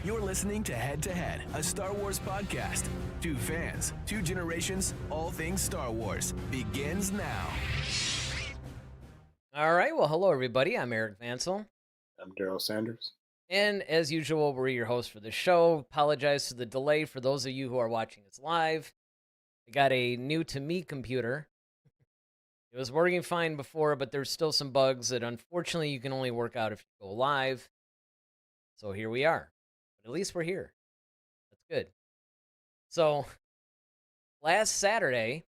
You're listening to Head to Head, a Star Wars podcast. Two fans, two generations, all things Star Wars begins now. All right. Well, hello, everybody. I'm Eric Vansel. I'm Daryl Sanders. And as usual, we're your host for the show. Apologize for the delay for those of you who are watching us live. I got a new to me computer. It was working fine before, but there's still some bugs that unfortunately you can only work out if you go live. So here we are. But at least we're here. That's good. So last Saturday,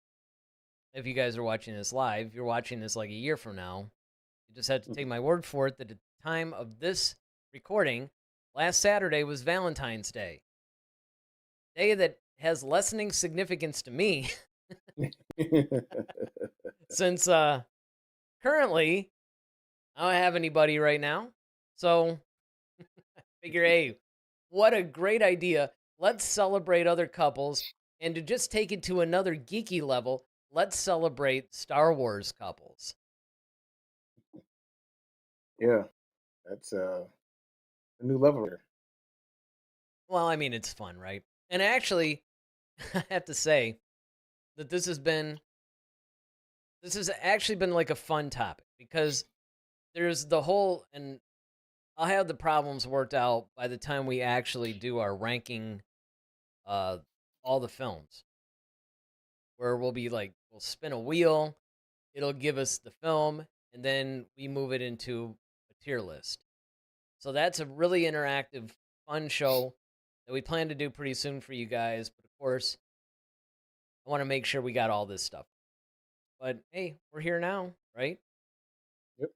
if you guys are watching this live, if you're watching this like a year from now, you just have to take my word for it that at the time of this recording, last Saturday was Valentine's Day. Day that has lessening significance to me since currently I don't have anybody right now. So figure, hey, what a great idea. Let's celebrate other couples. And to just take it to another geeky level, let's celebrate Star Wars couples. Yeah, that's a new level here. Well, I mean, it's fun, right? And actually, I have to say that this has actually been like a fun topic because there's the whole, and I'll have the problems worked out by the time we actually do our ranking all the films, where we'll spin a wheel, it'll give us the film, and then we move it into a tier list. So that's a really interactive, fun show that we plan to do pretty soon for you guys. But of course, I want to make sure we got all this stuff. But hey, we're here now, right? Yep.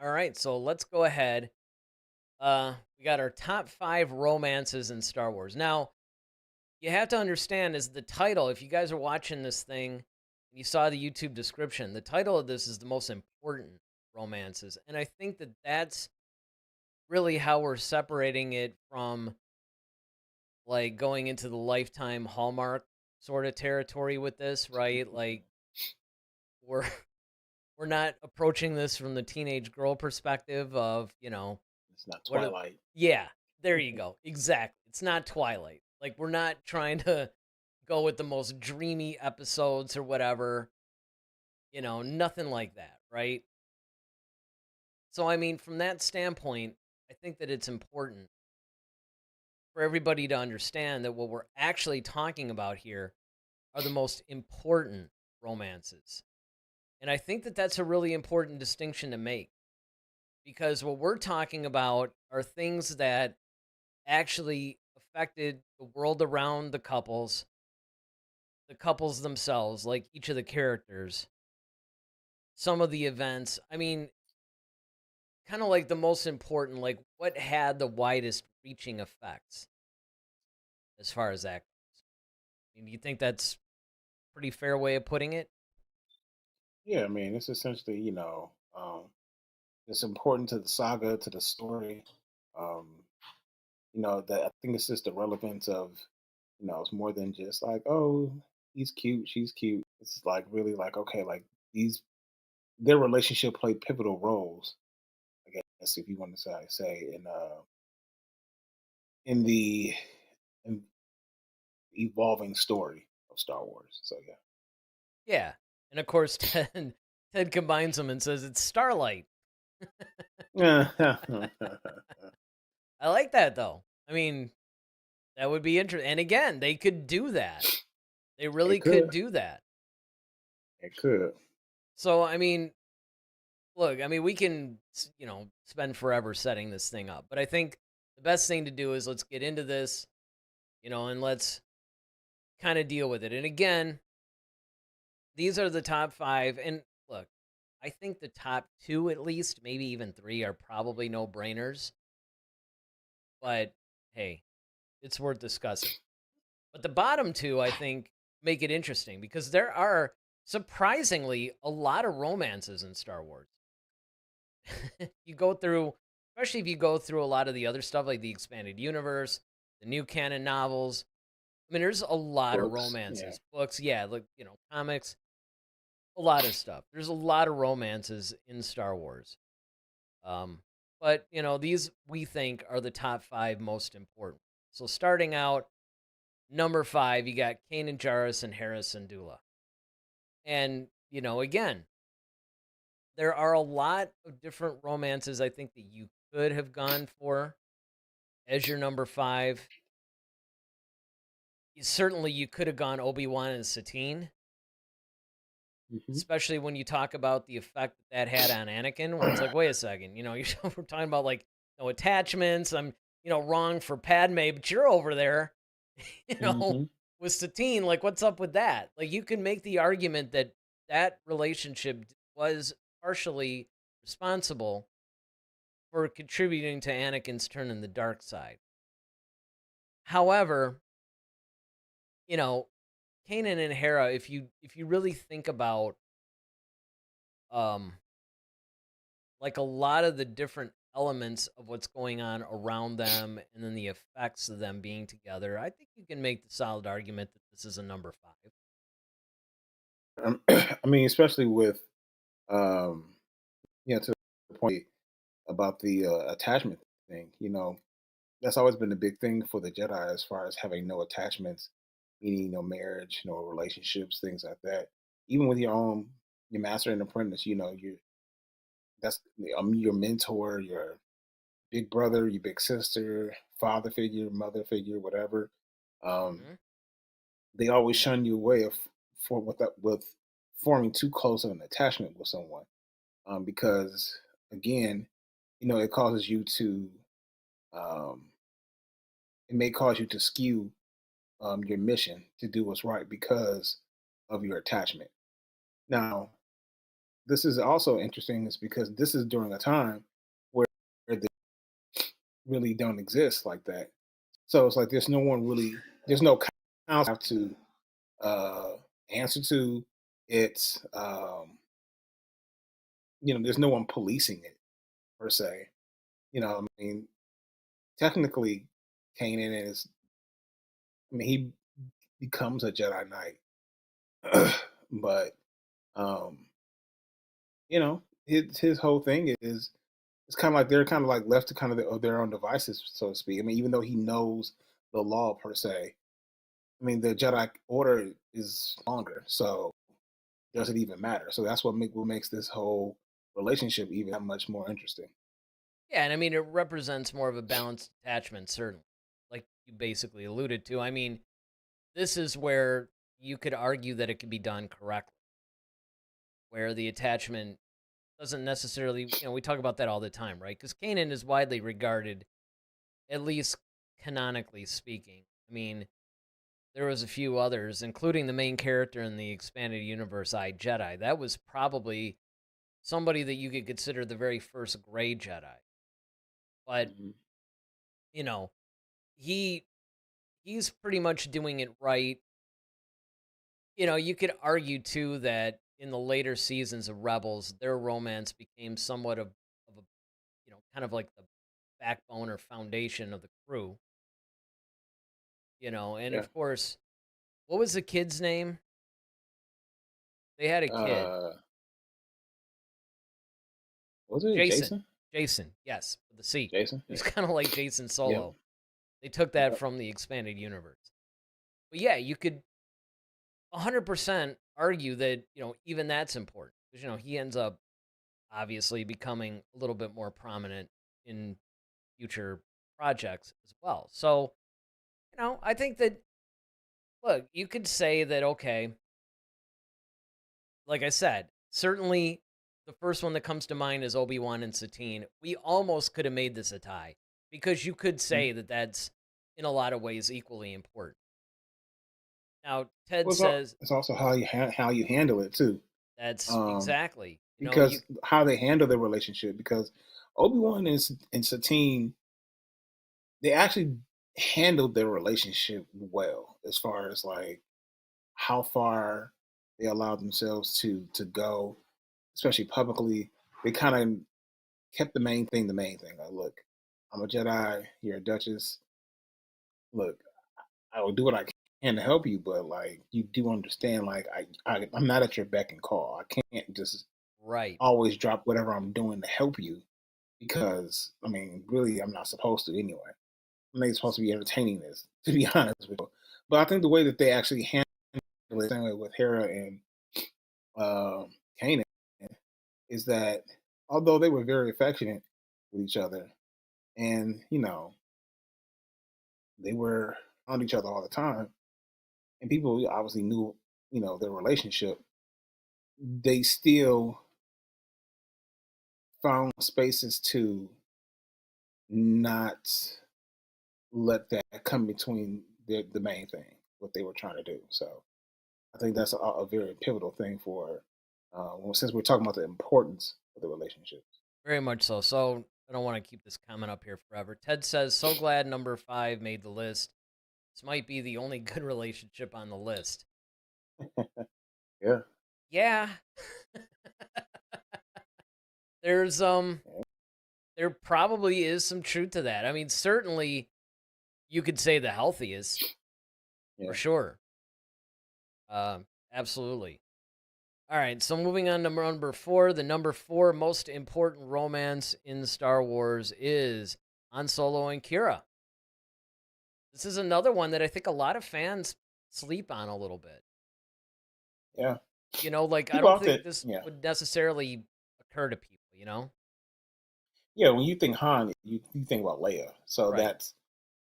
All right, so let's go ahead. We got our top 5 romances in Star Wars. Now, you have to understand is the title, if you guys are watching this thing, you saw the YouTube description, the title of this is the most important romances. And I think that that's really how we're separating it from like going into the Lifetime Hallmark sort of territory with this, right? Like we're not approaching this from the teenage girl perspective of, It's not Twilight. yeah, there you go. Exactly. It's not Twilight. Like we're not trying to go with the most dreamy episodes or whatever. Nothing like that, right? So I mean, from that standpoint, I think that it's important for everybody to understand that what we're actually talking about here are the most important romances. And I think that that's a really important distinction to make because what we're talking about are things that actually affected the world around the couples themselves, like each of the characters, some of the events. I mean, kind of like the most important, like what had the widest reaching effects as far as that goes. I mean, do you think that's a pretty fair way of putting it? Yeah, I mean, it's essentially, it's important to the saga, to the story. Um, that I think it's just the relevance of, it's more than just like, oh, he's cute, she's cute. It's like really like, okay, like their relationship played pivotal roles, I guess, if you want to say in the in evolving story of Star Wars. So yeah. Yeah. And of course, Ted combines them and says it's Starlight. I like that though. I mean, that would be interesting. And again, they could do that. They really It could could. do that. It could. So, I mean, look, I mean, we can, spend forever setting this thing up. But I think the best thing to do is let's get into this, and let's kind of deal with it. And again, these are the top 5. And look, I think the top 2, at least, maybe even 3, are probably no brainers. But hey, it's worth discussing. But the bottom 2, I think, make it interesting because there are surprisingly a lot of romances in Star Wars. You go through, especially if you go through a lot of the other stuff like the expanded universe, the new canon novels. I mean, there's a lot of Books, romances, books, yeah, like comics, a lot of stuff. There's a lot of romances in Star Wars. But these we think are the top 5 most important. So starting out, number 5, you got Kanan Jarrus and Harris Dula. And, again, there are a lot of different romances I think that you could have gone for as your number 5. Certainly, you could have gone Obi-Wan and Satine, Hmm. especially when you talk about the effect that had on Anakin, where it's like, wait a second, we're talking about like no attachments. I'm, wrong for Padme, but you're over there, you know, Hmm. with Satine. Like, what's up with that? Like, you can make the argument that that relationship was partially responsible for contributing to Anakin's turn in the dark side. However, you know, Kanan and Hera, if you really think about um like a lot of the different elements of what's going on around them and then the effects of them being together, I think you can make the solid argument that this is a number 5. I mean, especially with um, to the point about the attachment thing. That's always been the big thing for the Jedi, as far as having no attachments, meaning no marriage, no relationships, things like that. Even with your master and apprentice, that's your mentor, your big brother, your big sister, father figure, mother figure, whatever. Um, Hmm. they always shun you away with forming too close of an attachment with someone, because again, it causes you to um, it may cause you to skew your mission to do what's right because of your attachment. Now, this is also interesting, is because this is during a time where they really don't exist like that. So it's like there's no counsel to uh, answer to. It's there's no one policing it per se. I mean, technically, Kanan is. I mean, he becomes a Jedi Knight, but um, his whole thing is it's kind of like they're kind of like left to kind of their own devices, so to speak. I mean, even though he knows the law per se, I mean, the Jedi Order is longer, so does it even matter? So that's what makes this whole relationship even that much more interesting. Yeah, and I mean, it represents more of a balanced attachment, certainly, like you basically alluded to. I mean, this is where you could argue that it can be done correctly, where the attachment doesn't necessarily, we talk about that all the time, right? Because Kanan is widely regarded, at least canonically speaking. I mean, there was a few others, including the main character in the expanded universe, Jedi. That was probably somebody that you could consider the very first gray Jedi. But, Hmm. you know, he he's pretty much doing it right. You could argue too that in the later seasons of Rebels, their romance became somewhat of a, kind of like the backbone or foundation of the crew, and Yeah. of course, what was the kid's name? They had a kid. Uh, was it Jason. Jason? Jason, yes, with the C. Jason? He's Yeah. kind of like Jason Yep. Solo. They took that Yep. from the expanded universe. But yeah, you could 100% argue that, even that's important. Because, he ends up obviously becoming a little bit more prominent in future projects as well. So, I think that, look, you could say that, okay, like I said, certainly the first one that comes to mind is Obi-Wan and Satine. We almost could have made this a tie because you could Mhm. say that that's in a lot of ways equally important. Now, Ted Well, says it's also how you handle it too. that's Um, exactly, you because how they handle their relationship. Because Obi-Wan and Satine, they actually handled their relationship well, as far as like how far they allowed themselves to go, especially publicly. They kind of kept the main thing. Like, look, I'm a Jedi. You're a Duchess. Look, I will do what I can to help you, but like you do understand, like I'm not at your beck and call. I can't just right. always drop whatever I'm doing to help you, because I mean, really, I'm not supposed to anyway. I think it's supposed to be entertaining this, to be honest with you. But I think the way that they actually handle it, same way with Hera and Kanan, is that although they were very affectionate with each other, and they were on each other all the time, and people obviously knew their relationship, they still found spaces to not let that come between the main thing, what they were trying to do. So I think that's a very pivotal thing for since we're talking about the importance of the relationship. Very much so. So I don't want to keep this comment up here forever. Ted says, "So glad number 5 made the list. This might be the only good relationship on the list." Yeah. Yeah, there's there probably is some truth to that. I mean, certainly you could say the healthiest for Yeah. sure. Absolutely. All right, so moving on to number 4, the number 4 most important romance in Star Wars is Han Solo and Kira. This is another one that I think a lot of fans sleep on a little bit. Yeah. Like I People don't out there, think this yeah. would necessarily occur to people. Yeah, when you think Han, you think about Leia. So Right.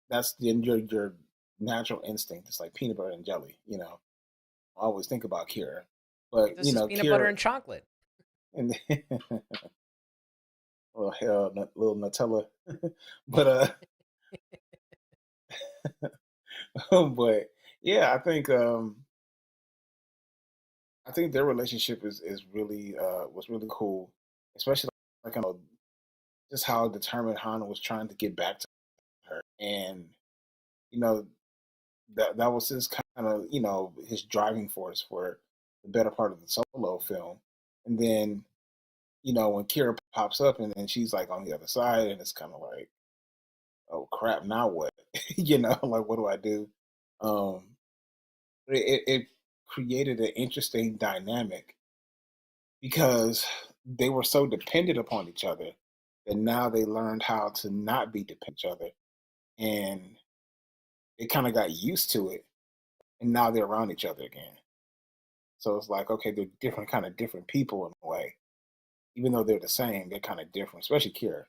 that's your natural instinct. It's like peanut butter and jelly. I always think about Kira. But But this is peanut butter Kira and chocolate. and well hell little Nutella. But but yeah, I think their relationship is really was really cool, especially like just how determined Han was trying to get back to her, and you know that was his kind of his driving force for the better part of the Solo film, and then when Kira pops up and then she's like on the other side, and it's kind of like, oh crap, now what? Like what do I do? Um, it created an interesting dynamic because they were so dependent upon each other that now they learned how to not be dependent on each other, and they kind of got used to it, and now they're around each other again. So it's like, okay, they're different people in a way, even though they're the same, they're kind of different, especially Kira.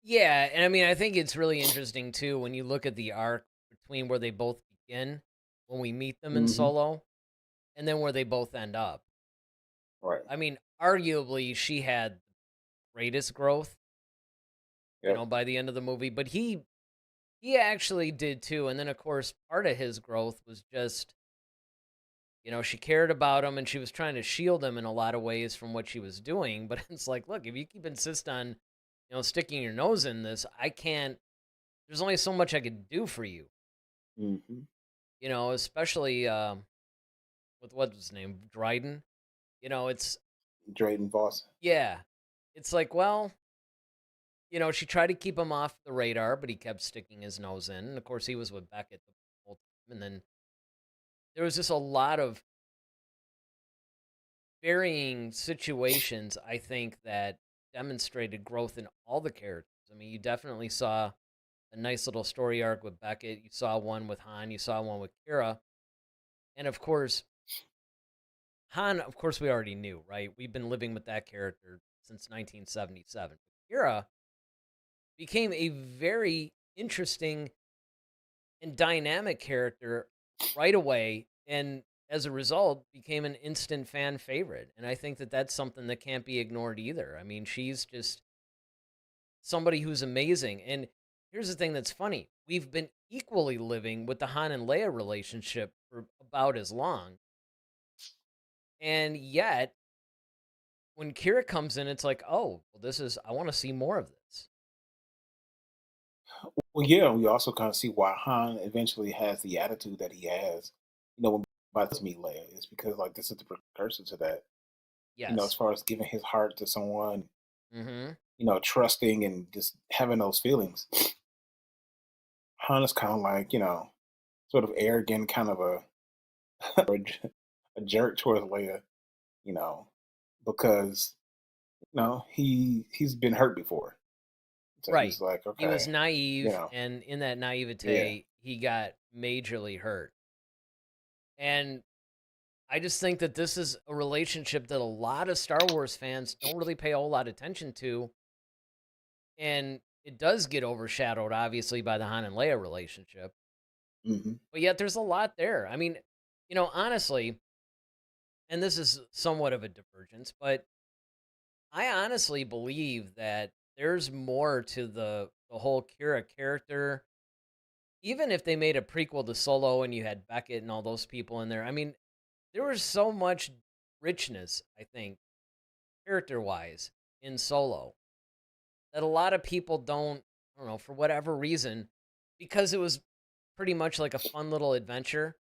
Yeah, and I mean, I think it's really interesting too when you look at the arc between where they both begin when we meet them in Hmm. Solo and then where they both end up. Right. I mean, arguably she had greatest growth, Yep. by the end of the movie, but he actually did too. And then of course, part of his growth was just, she cared about him and she was trying to shield him in a lot of ways from what she was doing, but it's like, look, if you keep insist on, sticking your nose in this, I can't there's only so much I could do for you. Hmm. Especially with what's his name, Dryden. It's Drayden Voss. yeah, it's like, well, she tried to keep him off the radar, but he kept sticking his nose in. And of course, he was with Beckett the whole time. And then there was just a lot of varying situations, I think, that demonstrated growth in all the characters. I mean, you definitely saw a nice little story arc with Beckett. You saw one with Han. You saw one with Kira. And of course, Han, of course, we already knew, right? We've been living with that character since 1977. Kira became a very interesting and dynamic character right away, and as a result, became an instant fan favorite. And I think that that's something that can't be ignored either. I mean, she's just somebody who's amazing. And here's the thing that's funny: we've been equally living with the Han and Leia relationship for about as long, and yet when Kira comes in, it's like, oh, well, I want to see more of this. Well, yeah, we also kind of see why Han eventually has the attitude that he has. When by this meet Leia, it's because like this is the precursor to that. As Yes. far as giving his heart to someone, Hmm. trusting and just having those feelings. Han is kind of like, sort of arrogant, kind of or a jerk towards Leia, you know, because he's been hurt before So Right. he's like, He was okay, you naive, know, and in that yeah, naivete, he got majorly hurt. And I just think that this is a relationship that a lot of Star Wars fans don't really pay a whole lot of attention to, and it does get overshadowed, obviously, by the Han and Leia relationship. hmm But yet, there's a lot there. I mean, honestly, and this is somewhat of a divergence, but I honestly believe that there's more to the whole Kira character. Even if they made a prequel to Solo and you had Beckett and all those people in there, I mean, there was so much richness, I think, character wise in Solo that a lot of people don't, I don't know, for whatever reason, because it was pretty much like a fun little adventure.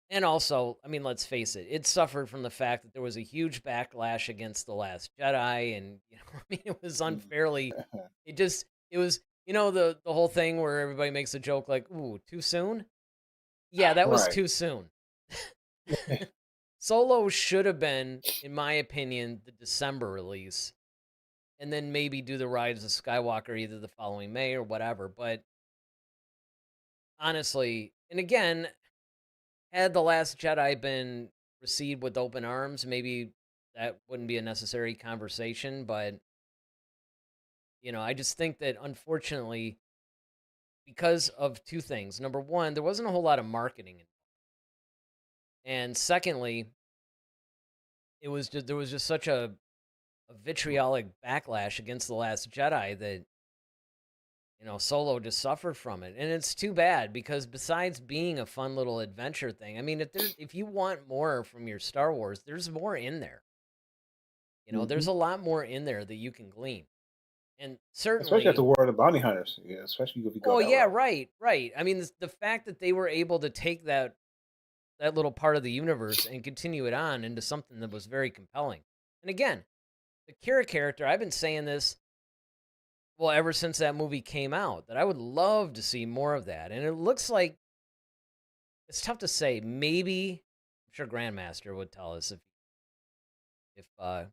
And also, I mean, let's face it, it suffered from the fact that there was a huge backlash against The Last Jedi. And, I mean, it was unfairly, it was, the whole thing where everybody makes a joke like, ooh, too soon? Yeah, that was right. too soon. Solo should have been, in my opinion, the December release, and then maybe do the Rise of Skywalker either the following May or whatever. But honestly, and again, had The Last Jedi been received with open arms, maybe that wouldn't be a necessary conversation. But, I just think that unfortunately, because of two things. Number one, there wasn't a whole lot of marketing. And secondly, there was just such a vitriolic backlash against The Last Jedi that, Solo just suffered from it. And it's too bad because besides being a fun little adventure thing, I mean, if you want more from your Star Wars, there's more in there. There's hmm a lot more in there that you can glean. And Especially at the certainly, War of the Bounty Hunters. Yeah, especially if you go well, that yeah, route. right, right. I mean, the fact that they were able to take that little part of the universe and continue it on into something that was very compelling. And again, the Kira character, I've been saying this, well, ever since that movie came out, that I would love to see more of that. And it looks like it's tough to say. Maybe, I'm sure Grandmaster would tell us if I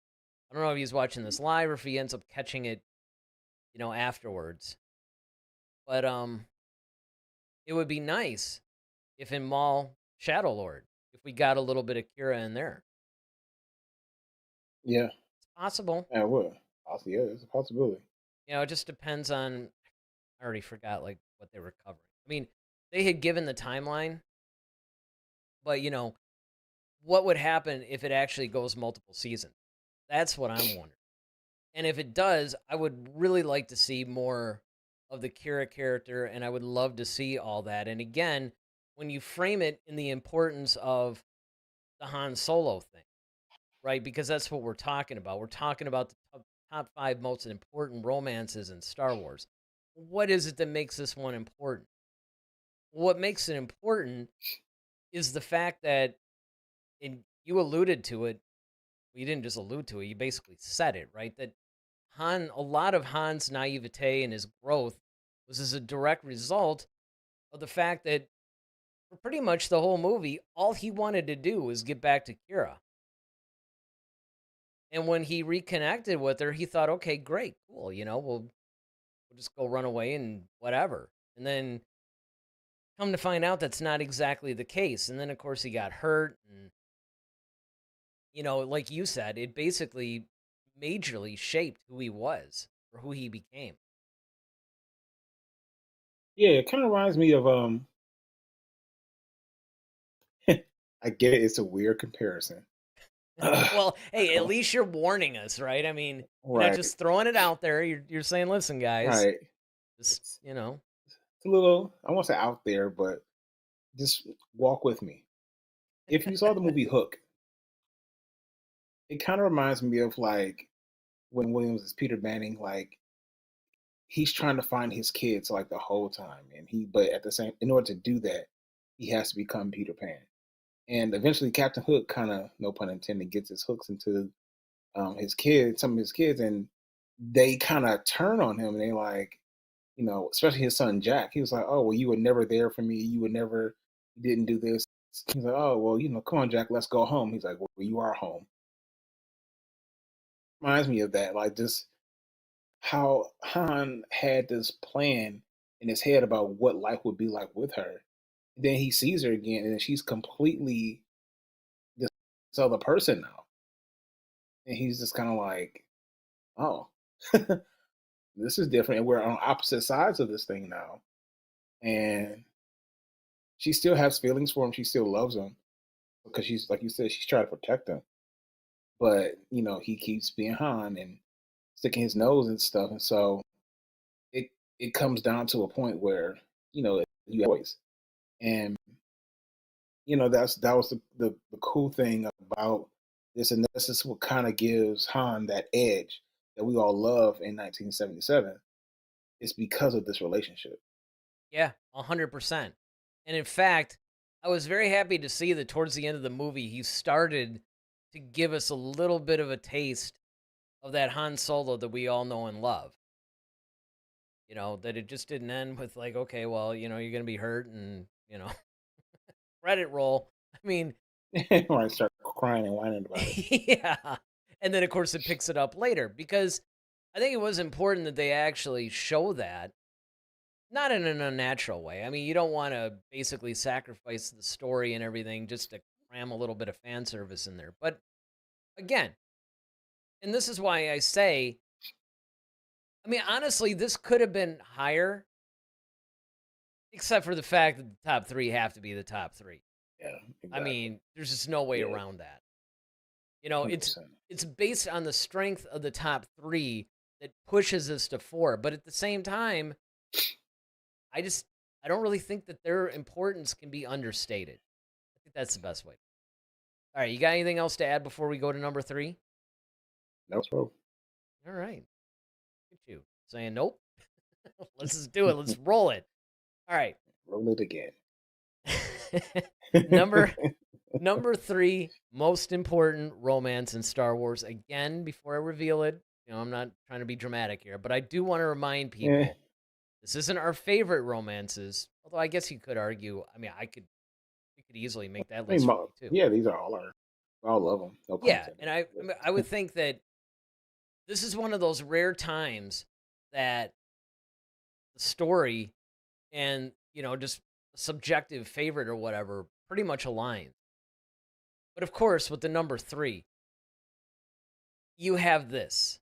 don't know if he's watching this live or if he ends up catching it, afterwards. But it would be nice if in Maul Shadow Lord, if we got a little bit of Kira in there. Yeah, It's possible. yeah, it would. Also, yeah, it's a possibility. It just depends on. I already forgot like what they were covering. I mean, they had given the timeline, but what would happen if it actually goes multiple seasons? That's what I'm wondering. And if it does, I would really like to see more of the Kira character, and I would love to see all that. And again, when you frame it in the importance of the Han Solo thing, right? Because that's what we're talking about. We're talking about the top five most important romances in Star Wars. What is it that makes this one important? What makes it important is the fact that, and you alluded to it, well, you didn't just allude to it, you basically said it, right? That a lot of Han's naivete and his growth was as a direct result of the fact that for pretty much the whole movie, all he wanted to do was get back to Kira. And when he reconnected with her, he thought, okay, great, cool, we'll just go run away and whatever. And then come to find out that's not exactly the case. And then of course he got hurt, and like you said, it basically majorly shaped who he was or who he became. Yeah, it kind of reminds me of I get it. It's a weird comparison. Well, hey, at least you're warning us, right? I mean, you're not Right, just throwing it out there. You're saying, listen, guys, right. just It's it's a little, I won't say out there, but just walk with me. If you saw the movie Hook, it kind of reminds me of like when Williams is Peter Manning, like he's trying to find his kids like the whole time, and but at the same, in order to do that, he has to become Peter Pan. And eventually, Captain Hook kind of, no pun intended, gets his hooks into his kids, some of his kids, and they kind of turn on him, and they like, especially his son Jack. He was like, "Oh, well, you were never there for me. You would never, you didn't do this." He's like, "Oh, well, come on, Jack, let's go home." He's like, "Well, you are home." Reminds me of that, like just how Han had this plan in his head about what life would be like with her. Then he sees her again, and she's completely this other person now, and he's just kind of like, "Oh, this is different." And we're on opposite sides of this thing now, and she still has feelings for him. She still loves him because she's like you said, she's trying to protect him. But he keeps being Han and sticking his nose and stuff, and so it it comes down to a point where you have a choice. And that was the cool thing about this, and this is what kind of gives Han that edge that we all love in 1977. It's because of this relationship. Yeah, 100%. And in fact, I was very happy to see that towards the end of the movie, he started to give us a little bit of a taste of that Han Solo that we all know and love. That it just didn't end with like, okay, well, you're going to be hurt and, credit roll. I mean, When I start crying and whining about it. yeah. And then, of course, it picks it up later because I think it was important that they actually show that, not in an unnatural way. I mean, you don't want to basically sacrifice the story and everything just to cram a little bit of fan service in there. But again, and this is why I say, I mean, honestly, this could have been higher, except for the fact that the top three have to be the top three. Yeah, I exactly. mean, there's just no way Yeah, around that. You know, it's 100%. it's based on the strength of the top three that pushes us to four. But at the same time, I just I don't really think that their importance can be understated. I think that's the best way. All right, you got anything else to add before we go to number three? That was rope. All right, look at you saying nope. Let's just do it. Let's roll it. All right. Roll it again. number number three, most important romance in Star Wars. Again, before I reveal it, I'm not trying to be dramatic here, but I do want to remind Eh, people this isn't our favorite romances. Although I guess you could argue. I mean, we could easily make that I mean, list for me too. yeah, these are all of them. No pun Yeah, intended. and I would think that this is one of those rare times that the story and just subjective favorite or whatever pretty much aligns. But of course, with the number three, you have this,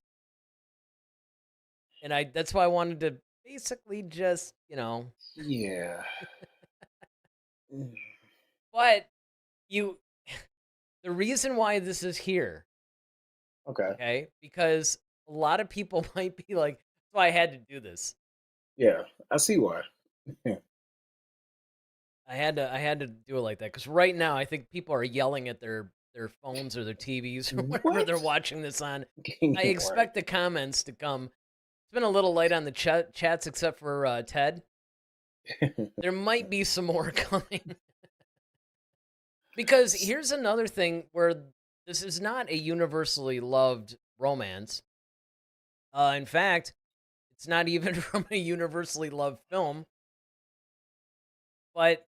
and I that's why I wanted to basically just Yeah. Mm, but you the reason why this is here, okay. okay, because a lot of people might be like, that's why I had to do this. Yeah, I see why. I had to do it like that because right now I think people are yelling at their phones or their TVs or whatever they're What? watching this on. I Right. expect the comments to come. It's been a little light on the chats except for Ted. There might be some more coming because here's another thing where this is not a universally loved romance. In fact, it's not even from a universally loved film. But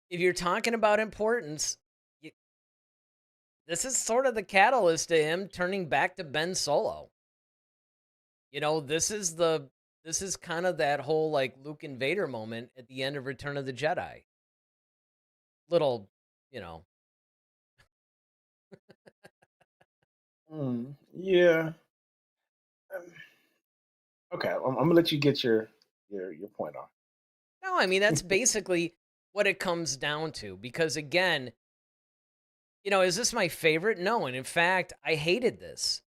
if you're talking about importance, this is sort of the catalyst to him turning back to Ben Solo. This is kind of that whole like Luke and Vader moment at the end of Return of the Jedi. Little, you know. Yeah. Um, okay, I'm gonna let you get your point off. No, I mean that's basically what it comes down to because again, is this my favorite? No, and in fact, I hated this.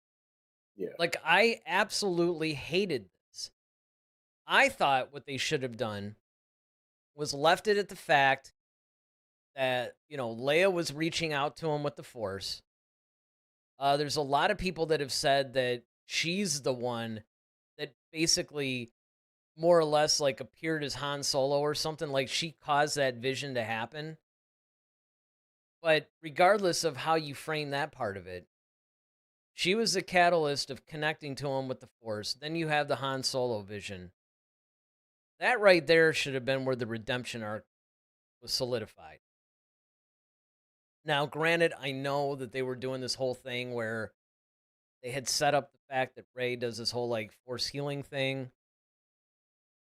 Yeah. Like I absolutely hated this. I thought what they should have done was left it at the fact that, Leia was reaching out to him with the Force. There's a lot of people that have said that she's the one that basically more or less like appeared as Han Solo or something, like she caused that vision to happen. But regardless of how you frame that part of it, she was the catalyst of connecting to him with the Force. Then you have the Han Solo vision. That right there should have been where the redemption arc was solidified. Now, granted, I know that they were doing this whole thing where They had set up the fact that Rey does this whole like force healing thing,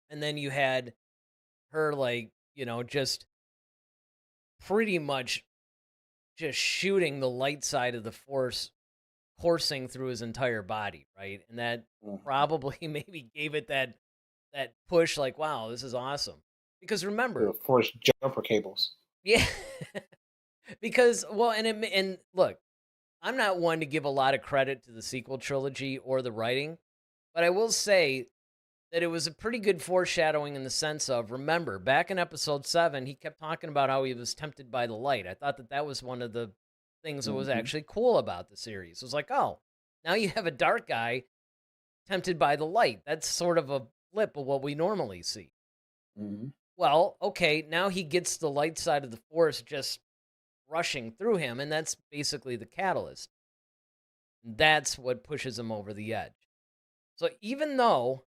and then you had her like just pretty much just shooting the light side of the force coursing through his entire body, right? And that Mhm. probably maybe gave it that push, like, wow, this is awesome. Because The remember, force jumper cables. yeah, because well, and look, I'm not one to give a lot of credit to the sequel trilogy or the writing, but I will say that it was a pretty good foreshadowing in the sense of remember back in episode 7 he kept talking about how he was tempted by the light. I thought that was one of the things that was Hmm. actually cool about the series. It was like, oh, now you have a dark guy tempted by the light. That's sort of a flip of what we normally see. Hmm. Well, okay, now he gets the light side of the force just rushing through him, and that's basically the catalyst. That's what pushes him over the edge. So even though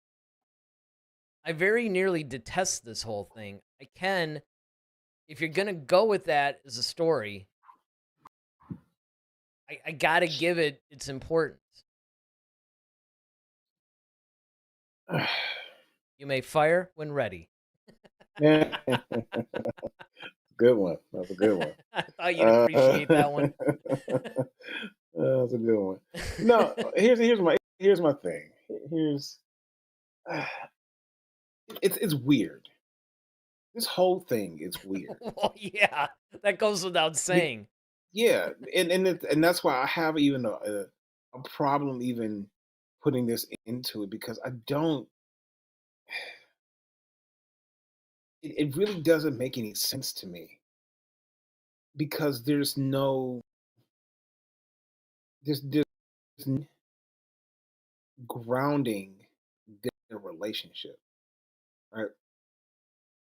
I very nearly detest this whole thing, I can, if you're gonna go with that as a story, I gotta give it its importance. You may fire when ready. Yeah, good one. That's a good one. I thought you'd Uh, appreciate that one. that's a good one. No, here's my thing. Here's it's weird. This whole thing is weird. Well, yeah, that goes without Be- saying. yeah, and that's why I have even a problem even putting this into it because I don't. It really doesn't make any sense to me because there's grounding their relationship, right?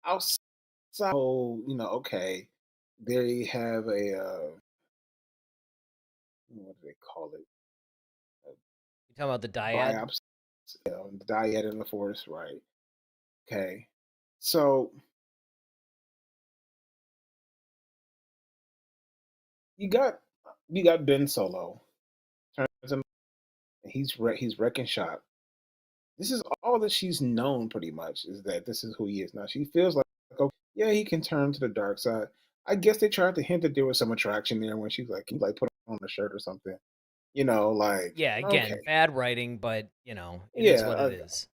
Outside, okay, they have what do they call it? A You talking about the dyad? biopsy, the dyad in the forest, right? Okay, so you got you got Ben Solo, turns him, he's wrecking shop. This is all that she's known pretty much is that this is who he is now. She feels like, oh, yeah, he can turn to the dark side. I guess they tried to hint that there was some attraction there when she's like, can you like put on a shirt or something? Like, Yeah, again, okay, bad writing, but it is yeah. what it is.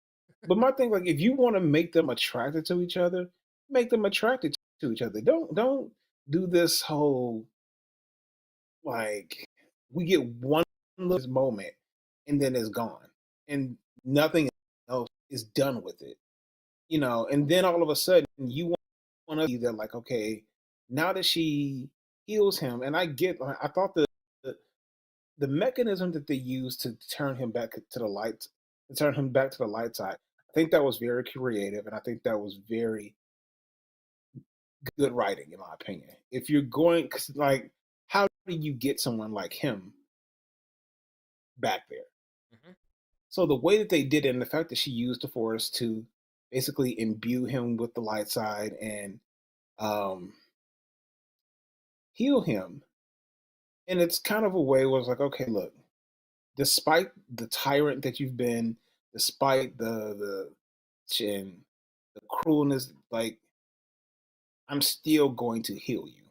But my thing, like, if you want to make them attracted to each other, make them attracted to each other. Don't do this whole like we get one little moment and then it's gone and nothing else is done with it. And then all of a sudden you want to see that, like, okay, now that she heals him, and I thought the, the mechanism that they used to turn him back to the light, to turn him back to the light side, I think that was very creative, and I think that was very good writing, in my opinion. If you're going, 'cause, like, how do you get someone like him back there? Mhm. So the way that they did it, and the fact that she used the force to basically imbue him with the light side and um, heal him. And it's kind of a way where it's like, okay, look, despite the tyrant that you've been, despite the chin, the cruelness, like, I'm still going to heal you.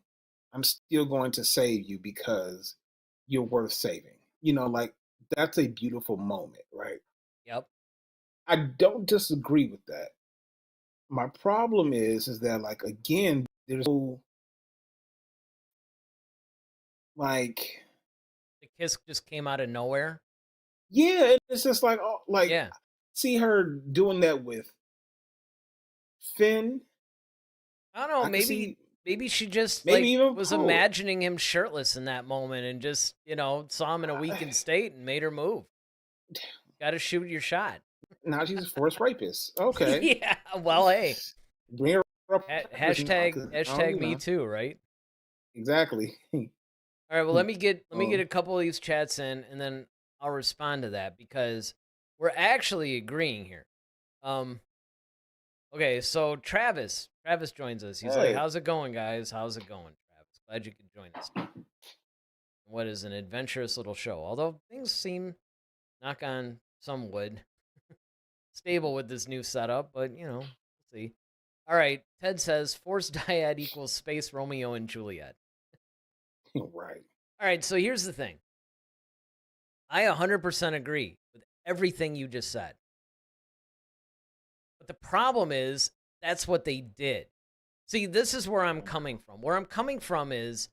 I'm still going to save you because you're worth saving. Like, that's a beautiful moment, right? Yep. I don't disagree with that. My problem is that, like, again, there's no, like, The kiss just came out of nowhere. yeah, it's just like, oh, like, Yeah. see her doing that with Finn. I don't know, I could maybe see she just maybe like even was Poe. imagining him shirtless in that moment and just, saw him in a weakened state and made her move. Got to shoot your shot. Now she's a forced rapist. Okay, Yeah, well, hey, bring her up now, hashtag 'cause, me too, right? exactly. All right, well, let me get um, a couple of these chats in and then I'll respond to that because we're actually agreeing here. Um okay, so Travis joins us. He's like, hey, "How's it going, guys? How's it going, Travis? Glad you could join us today. What is an adventurous little show. Although things seem Knock on some wood. Stable with this new setup, but we'll see. All right, Ted says Force Dyad equals Space Romeo and Juliet. Right. All right, so here's the thing. I 100% agree with everything you just said. But the problem is that's what they did. See, this is where I'm coming from. Where I'm coming from is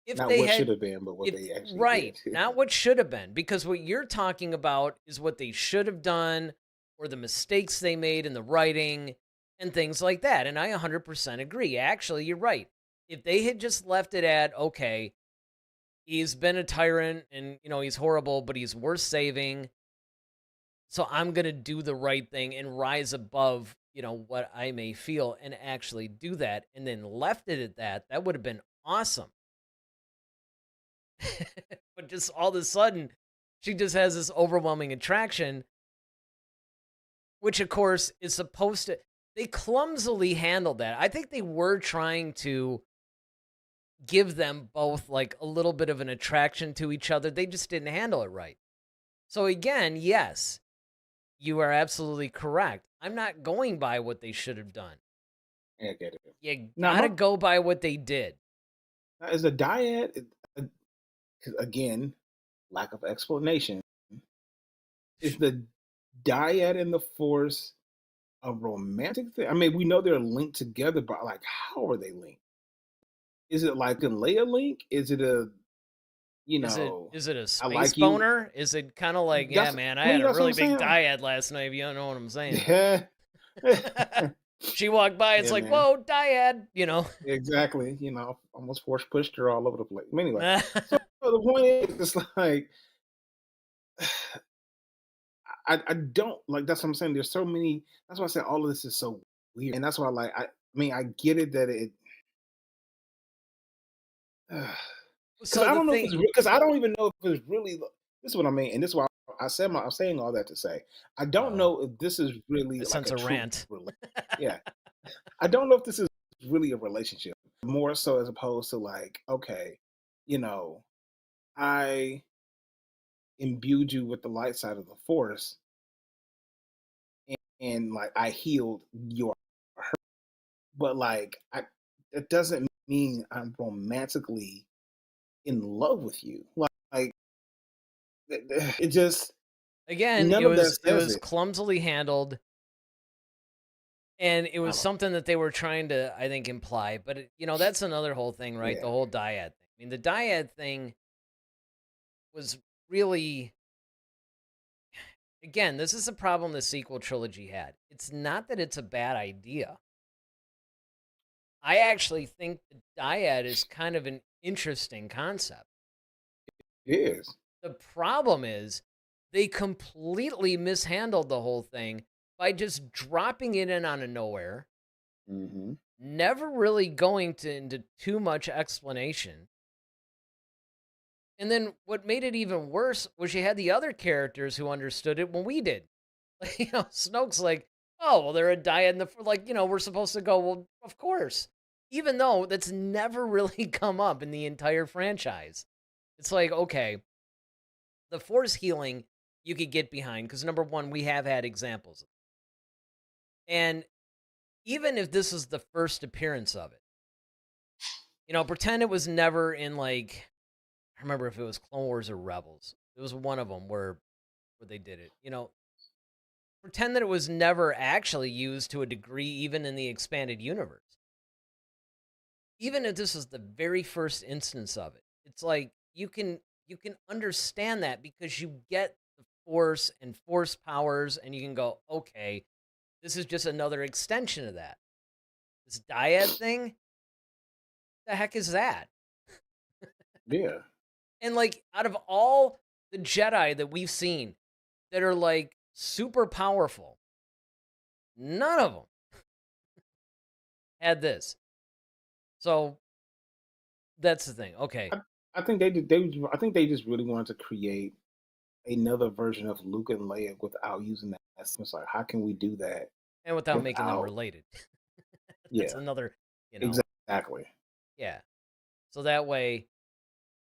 if Not they what should had have been, but what they actually right, did. not what should have been, because what you're talking about is what they should have done or the mistakes they made in the writing and things like that. And I 100% agree. Actually, you're right. If they had just left it at, okay, he's been a tyrant and, he's horrible, but he's worth saving. So I'm going to do the right thing and rise above, what I may feel and actually do that. And then left it at that, that would have been awesome. But just all of a sudden, she just has this overwhelming attraction, which of course is supposed to. They clumsily handled that. I think they were trying to give them both like a little bit of an attraction to each other. They just didn't handle it right. So again, yes, you are absolutely correct. I'm not going by what they should have done. Yeah, I get it. You Now, gotta go by what they did. is a dyad, again, lack of explanation, is the dyad and the Force a romantic thing? I mean, we know they're linked together, but like, how are they linked? Is it like a Leia link? Is it a, Is it a I space like you? boner? Is it kind of like, yeah, That's, man, I I mean, had a that's what I'm really big saying. dyad last night, if you don't know what I'm saying. Yeah. She walked by, it's Yeah, like, man. whoa, dyad, Exactly. Almost force pushed her all over the place. Anyway, so the point is, it's like, I don't like. That's what I'm saying. There's so many. That's why I said all of this is so weird, and that's why like I mean I get it that it. Because So I the don't know if it's thing, because I don't even know if it's really. This is what I mean, and this is why I'm saying all that to say I don't oh, know if this is really I like sense a a true rant. yeah. I don't know if this is really a relationship, more so as opposed to like, okay, you know, I imbued you with the light side of the Force, and like I healed your hurt, but like I, it doesn't mean I'm romantically in love with you. Like it just Again, none it of that was it says was it. clumsily handled, and it I was don't know. something that they were trying to, I think, imply. But that's another whole thing, right? The Yeah, whole dyad thing. I mean, the dyad thing was really, again, this is a problem the sequel trilogy had. It's not that it's a bad idea. I actually think the dyad is kind of an interesting concept. it is. The problem is they completely mishandled the whole thing by just dropping it in out of nowhere, Mm-hmm. never really going into too much explanation. And then what made it even worse was you had the other characters who understood it when we did. Snoke's like, oh, well, they're a dyad in the like, we're supposed to go, well, of course. Even though that's never really come up in the entire franchise. It's like, okay, the Force healing you could get behind because number one, we have had examples. And even if this is the first appearance of it, pretend it was never in like, I remember if it was Clone Wars or Rebels. It was one of them where they did it. Pretend that it was never actually used to a degree, even in the expanded universe. Even if this is the very first instance of it, it's like you can understand that because you get the Force and Force powers, and you can go, okay, this is just another extension of that. This dyad thing, the heck is that? Yeah. And like, out of all the Jedi that we've seen that are like super powerful, none of them had this. So that's the thing. Okay. I think they did. I think they just really wanted to create another version of Luke and Leia without using that. It's like, how can we do that And without making them without? related. That's Yeah, another, exactly. yeah. So that way,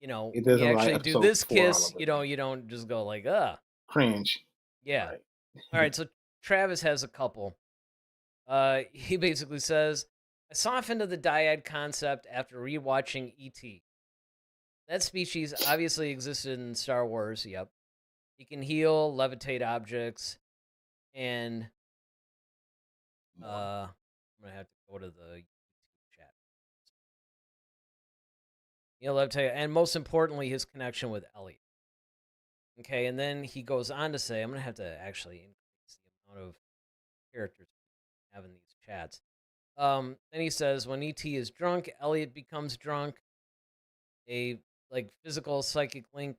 It when you doesn't like actually do episode this 4 all kiss, over again. you don't just go like, Cringe. yeah. Right. All right, so Travis has a couple. He basically says, I softened to the dyad concept after rewatching E.T. That species obviously existed in Star Wars, yep. He can heal, levitate objects, and More. I'm gonna have to go to the YouTube chat. He'll levitate, and most importantly, his connection with Elliot. Okay, and then he goes on to say, I'm gonna have to actually increase the amount of characters we have in these chats. Then he says, when ET is drunk, Elliot becomes drunk. A like physical psychic link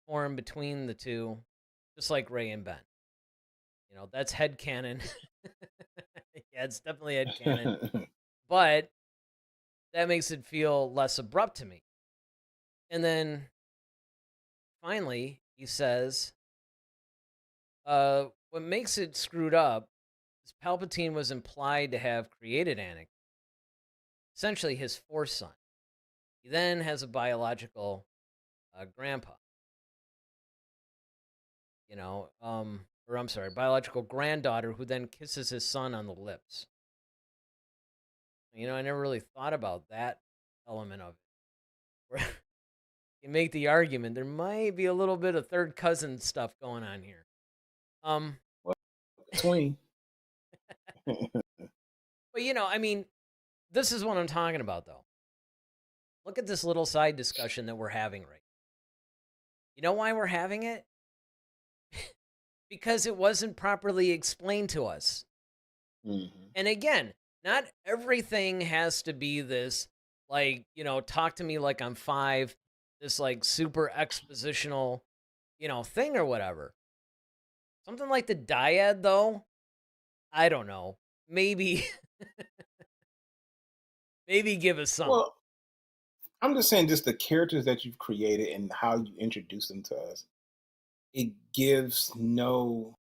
form between the two, just like Ray and Ben. That's headcanon. Yeah, it's definitely headcanon. But that makes it feel less abrupt to me. And then finally, he says, what makes it screwed up is Palpatine was implied to have created Anakin, essentially his Force son. He then has a biological grandpa, or I'm sorry, biological granddaughter who then kisses his son on the lips. I never really thought about that element of it. Where you make the argument there might be a little bit of third cousin stuff going on here. Well, between. But this is what I'm talking about, though. Look at this little side discussion that we're having right now. You know why we're having it? Because it wasn't properly explained to us. Mm-hmm. And again, not everything has to be this, talk to me like I'm 5, this super expositional, thing or whatever. Something like the dyad, though, I don't know. Maybe, maybe give us something. Well, I'm just saying, just the characters that you've created and how you introduce them to us. It gives no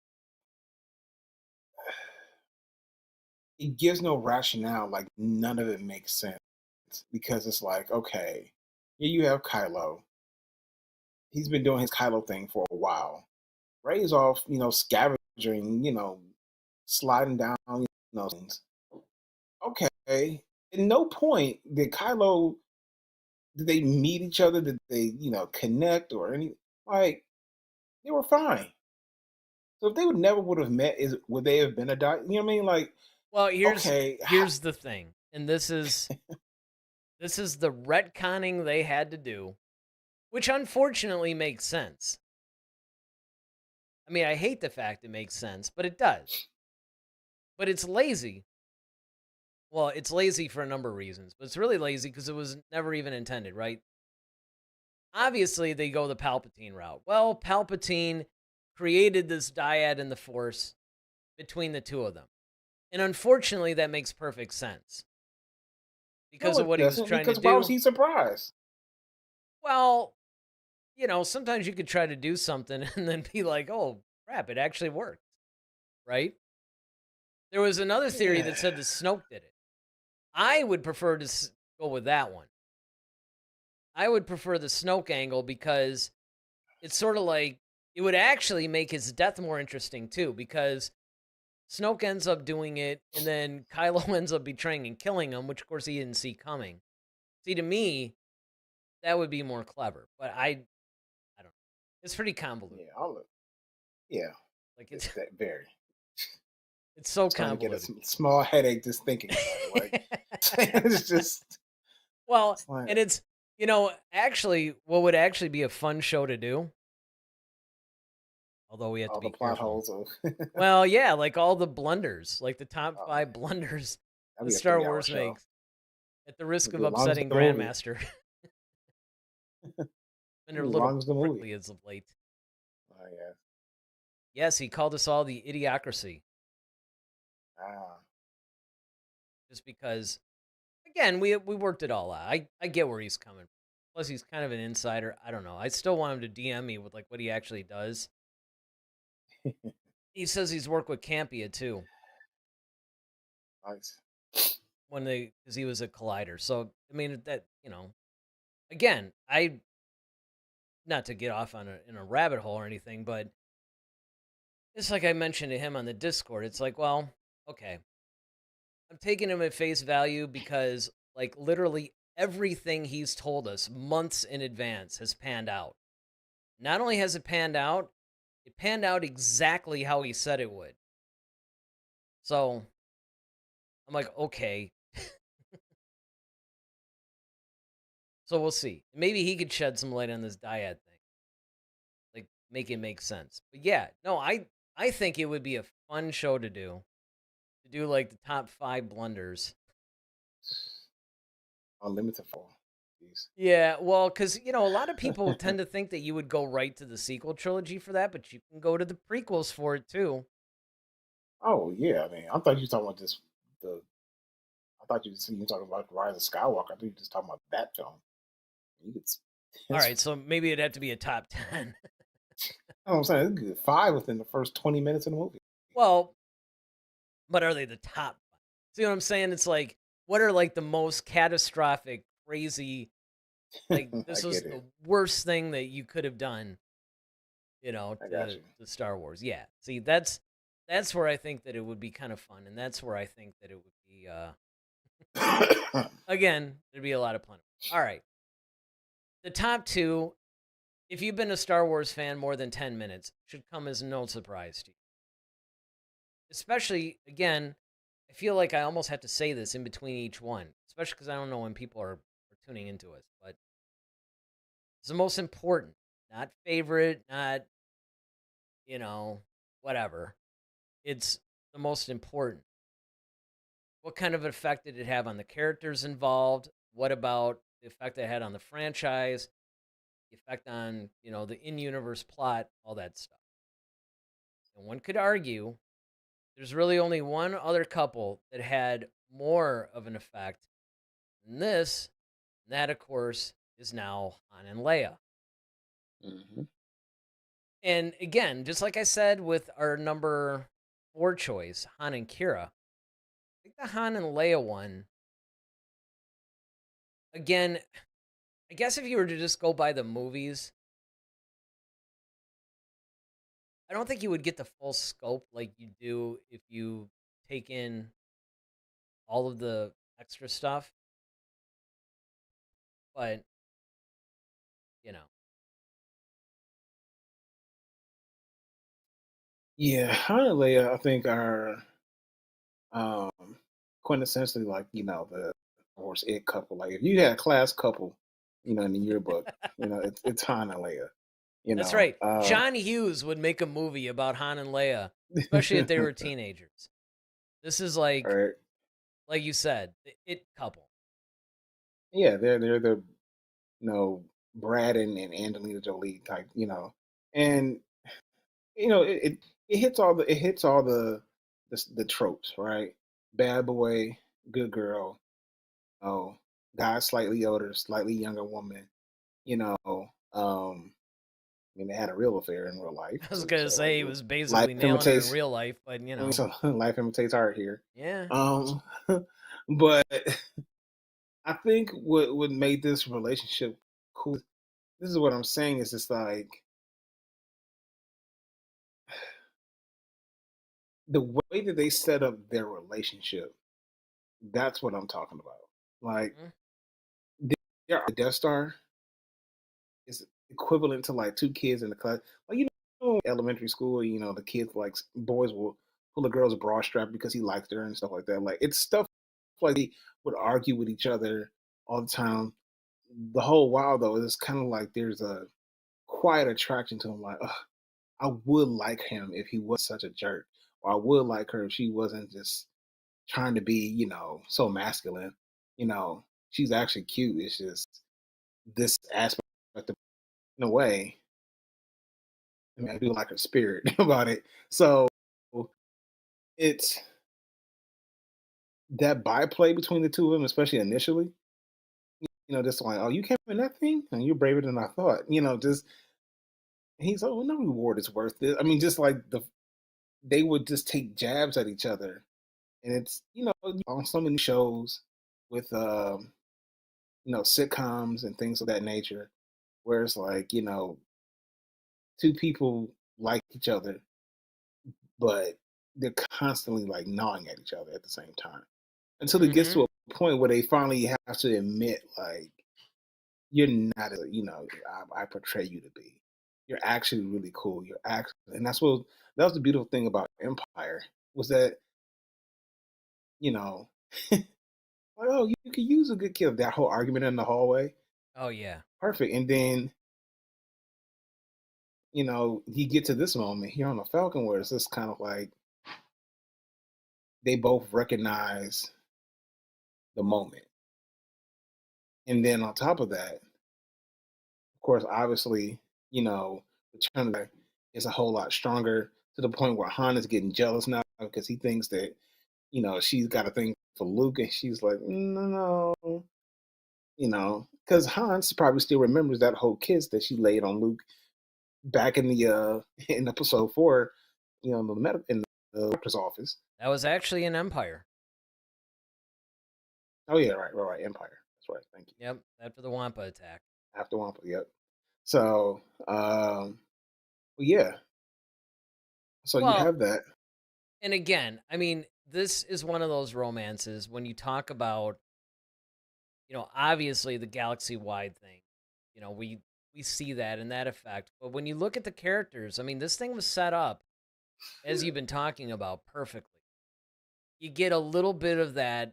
rationale. Like none of it makes sense because it's like, okay, here you have Kylo. He's been doing his Kylo thing for a while. Ray's off, scavenging, sliding down, things. Okay. At no point did they meet each other? Did they, connect or any like they were fine. So if they would have met, would they have been a dot? You know what I mean? Like, Well, okay, here's the thing, and this is the retconning they had to do, which unfortunately makes sense. I mean, I hate the fact it makes sense, but it does. But it's lazy. Well, it's lazy for a number of reasons, but it's really lazy because it was never even intended, right? Obviously, they go the Palpatine route. Well, Palpatine created this dyad in the Force between the two of them. And unfortunately, that makes perfect sense because no, of it what he was doesn't. trying to Because why was do. he surprised? Well, sometimes you could try to do something and then be like, oh, crap, it actually worked, right? There was another theory Yeah. that said that Snoke did it. I would prefer to go with that one. I would prefer the Snoke angle because it's sort of like it would actually make his death more interesting too, because Snoke ends up doing it and then Kylo ends up betraying and killing him, which of course he didn't see coming. See, to me, that would be more clever, but I don't know. It's pretty convoluted. Yeah, yeah, Like it's that very it's so starting to get a convoluted. small headache just thinking about it. Like it's just Well, it's like and it's actually what would actually be a fun show to do, although we have to all the be plot careful. holes of Well, yeah, like all the blunders, like the top oh 5 man, blunders that'd that be a Star 3-hour Wars show. makes, at the risk It'd of be as long as upsetting the movie. Grandmaster. And It'd they're be a as little long as the movie. prickly as of late. Oh yeah. Yes, he called us all the idiocracy, Ah. just because, again, we worked it all out. I get where he's coming from. Plus, he's kind of an insider. I don't know. I still want him to DM me with what he actually does. He says he's worked with Campia too Nice. because he was a Collider. So I mean that again, I not to get off on in a rabbit hole or anything, but it's like I mentioned to him on the Discord. It's like, well, okay, I'm taking him at face value because like literally everything he's told us months in advance has panned out. Not only has it panned out exactly how he said it would. So I'm like, okay. So we'll see. Maybe he could shed some light on this dyad thing. Like make it make sense. But yeah, no, I think it would be a fun show to do. To do like the top 5 blunders. Unlimited for these. Yeah, well, because a lot of people tend to think that you would go right to the sequel trilogy for that, but you can go to the prequels for it too. Oh yeah, I mean, I thought you were talking about this. The I thought you were talking about Rise of Skywalker. I thought you were just talking about that film. You could, All it's, right, so maybe it'd have to be a top 10. you know what I'm saying, it's good. 5 within the first 20 minutes of the movie. Well, but are they the top? See what I'm saying? It's like, what are like the most catastrophic, crazy, like I this was get the it. worst thing that you could have done, I got to Star Wars. Yeah. See, that's where I think that it would be kind of fun, and that's where I think that it would be you. again, there'd be a lot of plenty. All right. The top 2, if you've been a Star Wars fan more than 10 minutes, should come as no surprise to you. Especially again, I feel like I almost have to say this in between each one, especially because I don't know when people are tuning into us. But it's the most important, not favorite, not, you know, whatever. It's the most important. What kind of effect did it have on the characters involved? What about the effect it had on the franchise? The effect on, the in universe plot, all that stuff. And one could argue there's really only one other couple that had more of an effect than this. And that, of course, is now Han and Leia. Hmm. And again, just like I said with our number 4 choice, Han and Kira, I think the Han and Leia one, again, I guess if you were to just go by the movies, I don't think you would get the full scope like you do if you take in all of the extra stuff. But, you know, Yeah, Han and Leia, I think, are um, quintessentially like the horse it couple. Like if you had a class couple, in the yearbook, it's Han and Leia. You that's know, right. John Hughes would make a movie about Han and Leia, especially if they were teenagers. This is right? like you said, the it couple. Yeah, they're the Brad and Angelina Jolie type. And it hits all the tropes, right? Bad boy, good girl, oh, guy slightly older, slightly younger woman. You know, um, I mean, they had a real affair in real life, I was so gonna so like say he was life basically nailing her in imitates. real life, but I mean, so life imitates art here. yeah. Um, but I think what made this relationship cool. This is what I'm saying. Is just like the way that they set up their relationship. That's what I'm talking about. Like Mhm. their Death Star is equivalent to like two kids in the class. Like elementary school, the kids like boys will pull a girl's bra strap because he likes her and stuff like that. Like it's stuff like they would argue with each other all the time. The whole while though, it's kind of like there's a quiet attraction to him. Like, ugh, I would like him if he was such a jerk, or I would like her if she wasn't just trying to be, so masculine. She's actually cute. It's just this aspect of, in a way, I mean, I do like her spirit about it. So it's that byplay between the two of them, especially initially. Just like, oh, you came in that thing, and you're braver than I thought. Just he's like, well, no reward is worth it. I mean, just like they would just take jabs at each other, and it's on so many shows with sitcoms and things of that nature, where it's like, two people like each other, but they're constantly like gnawing at each other at the same time. Until it gets Mm-hmm. to a point where they finally have to admit, like, you're not as I portray you to be. You're actually really cool. You're actually, and that was the beautiful thing about Empire was that you know, like, oh, you could use a good kill. That whole argument in the hallway, Oh yeah. perfect. And then you get to this moment here on the Falcon where it's just kind of like they both recognize the moment, and then on top of that, of course, obviously, the China is a whole lot stronger to the point where Han is getting jealous now because he thinks that she's got a thing for Luke, and she's like, no, no, because Hans probably still remembers that whole kiss that she laid on Luke back in the in episode 4, in the doctor's office. That was actually an Empire. Oh yeah, right, right, right, Empire. That's right. Thank you. Yep. After the Wampa attack. After Wampa, yep. So, well, yeah. So you Well, have that. and again, I mean, this is one of those romances when you talk about, obviously the galaxy wide thing. We see that in that effect. But when you look at the characters, I mean, this thing was set up, as you've been talking about, perfectly. You get a little bit of that,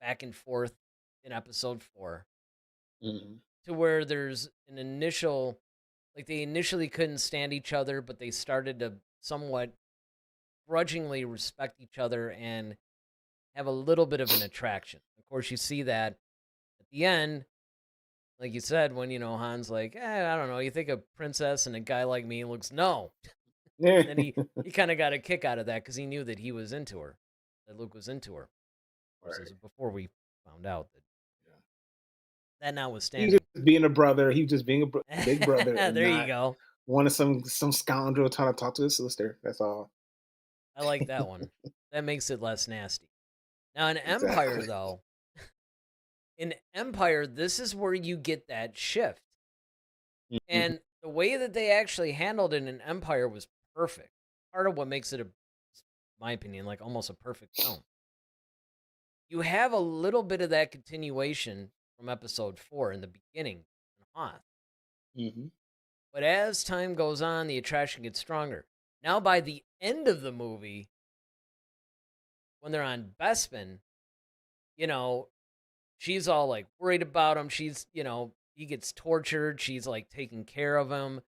back and forth in episode 4 Hmm. to where there's an initial, like, they initially couldn't stand each other, but they started to somewhat grudgingly respect each other and have a little bit of an attraction. Of course, you see that at the end, like you said, when, Han's like, I don't know, you think a princess and a guy like me looks, no. Yeah. And then he kind of got a kick out of that because he knew that he was into her, that Luke was into her. Of course, this Right. was before we found out that, Yeah. that He notwithstanding. just being a brother. He just being a big brother and There you not go. wanting some scoundrel trying to talk to his sister. That's all. I like that one. That makes it less nasty. Now, in Empire, Exactly. though, in Empire, this is where you get that shift. Mhm. And the way that they actually handled it in Empire was perfect. Part of what makes it, my opinion, like almost a perfect film. You have a little bit of that continuation from episode 4 in the beginning in Hoth. Mhm. But as time goes on, the attraction gets stronger. Now, by the end of the movie, when they're on Bespin, you know, she's all like worried about him. He gets tortured. She's like taking care of him.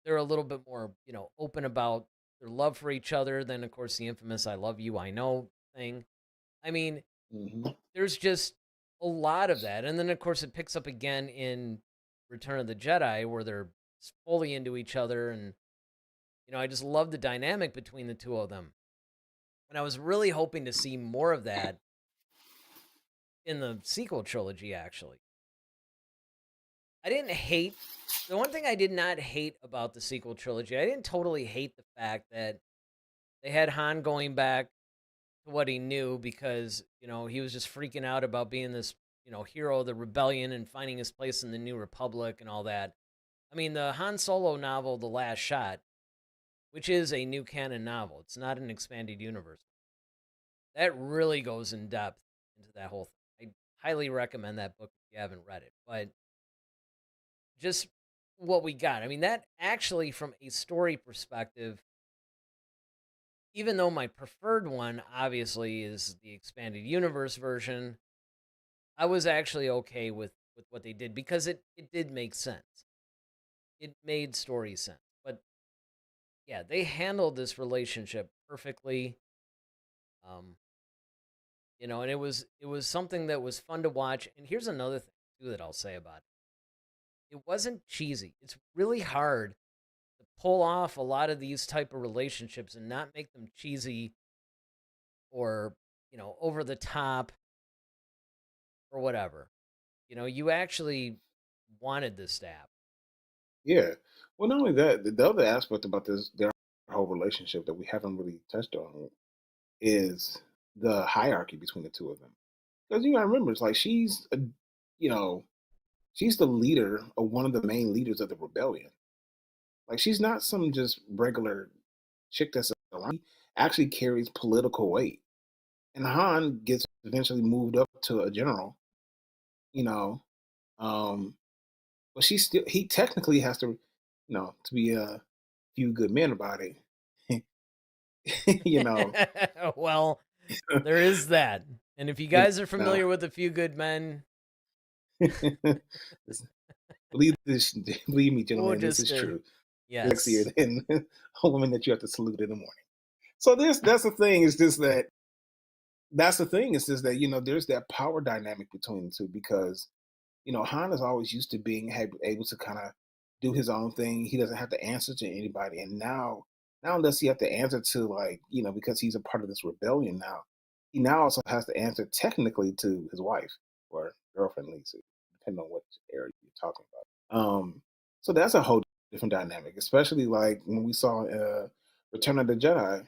They're a little bit more, open about their love for each other than, of course, the infamous "I love you, I know" thing. I mean, Mhm. there's just a lot of that, and then of course it picks up again in Return of the Jedi, where they're fully into each other, and I just love the dynamic between the two of them. And I was really hoping to see more of that in the sequel trilogy. Actually, I didn't hate the one thing I did not hate about the sequel trilogy. I didn't totally hate the fact that they had Han going back to what he knew because, he was just freaking out about being this, hero of the rebellion and finding his place in the New Republic and all that. I mean, the Han Solo novel, The Last Shot, which is a new canon novel, it's not an expanded universe. That really goes in depth into that whole thing. I highly recommend that book if you haven't read it. But just what we got, I mean, that actually, from a story perspective, even though my preferred one obviously is the expanded universe version, I was actually okay with what they did because it did make sense. It made story sense. But yeah, they handled this relationship perfectly. Um, and it was something that was fun to watch. And here's another thing too that I'll say about it. It wasn't cheesy. It's really hard to pull off a lot of these type of relationships and not make them cheesy or, over the top or whatever. You actually wanted this to happen. Yeah. Well, not only that, the other aspect about their whole relationship that we haven't really touched on is the hierarchy between the two of them. because you gotta remember, it's like you know, she's the leader or one of the main leaders of the rebellion. Like she's not some just regular chick that's around. She actually carries political weight. And Han gets eventually moved up to a general, you know. Um, but he technically has to, to be a few good men about it. you know. Well, there is that. And if you You guys are know. familiar with A Few Good Men, believe this believe me, we'll gentlemen, this is just true. yes. Sexier than a woman that you have to salute in the morning. So that's the thing, is just that that's the thing, is just that, there's that power dynamic between the two, because Han is always used to being able to kind of do his own thing. He doesn't have to answer to anybody. And now unless he have to answer to, like, because he's a part of this rebellion now, he now also has to answer technically to his wife or girlfriend, Lisa, depending on what area you're talking about. So that's a whole different dynamic, especially like when we saw Return of the Jedi,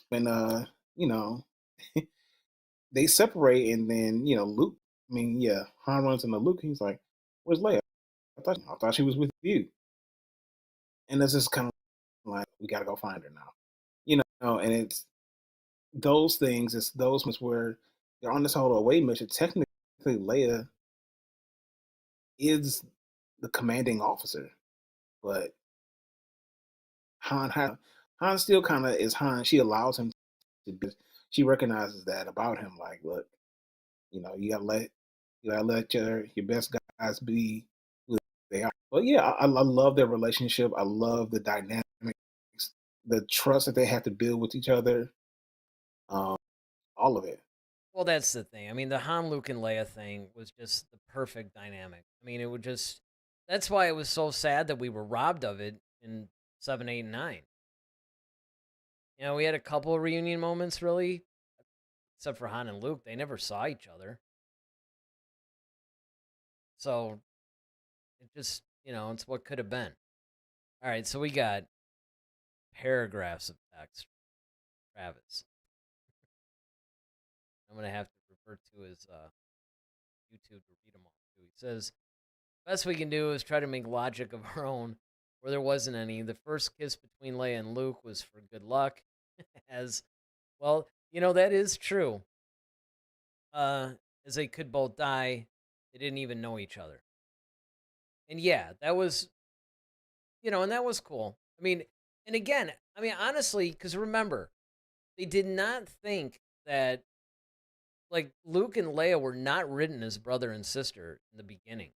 when you know, they separate, and then Luke. I mean, yeah, Han runs into Luke. He's like, "Where's Leia? I thought she was with you." And it's just kind of like, we gotta go find her now. And it's those things. It's those moments where they're on this whole away mission. Technically, Leia is the commanding officer, but Han Han still kind of is Han. She allows him to be. She recognizes that about him. Like, look, you gotta let your best guys be who they are. But yeah, I love their relationship. I love the dynamics, the trust that they have to build with each other. Um, all of it. Well, that's the thing. I mean, the Han, Luke, and Leia thing was just the perfect dynamic. I mean, it would just. That's why it was so sad that we were robbed of it in 7, 8, and 9. We had a couple of reunion moments, really, except for Han and Luke. They never saw each other. So it just, it's what could have been. All right, so we got paragraphs of text. Travis. I'm going to have to refer to his YouTube to read them all, too. He says, best we can do is try to make logic of our own where there wasn't any. The first kiss between Leia and Luke was for good luck. As well, that is true. As they could both die, they didn't even know each other. And yeah, that was, and that was cool. I mean, and again, honestly, because remember, they did not think that, like, Luke and Leia were not written as brother and sister in the beginning.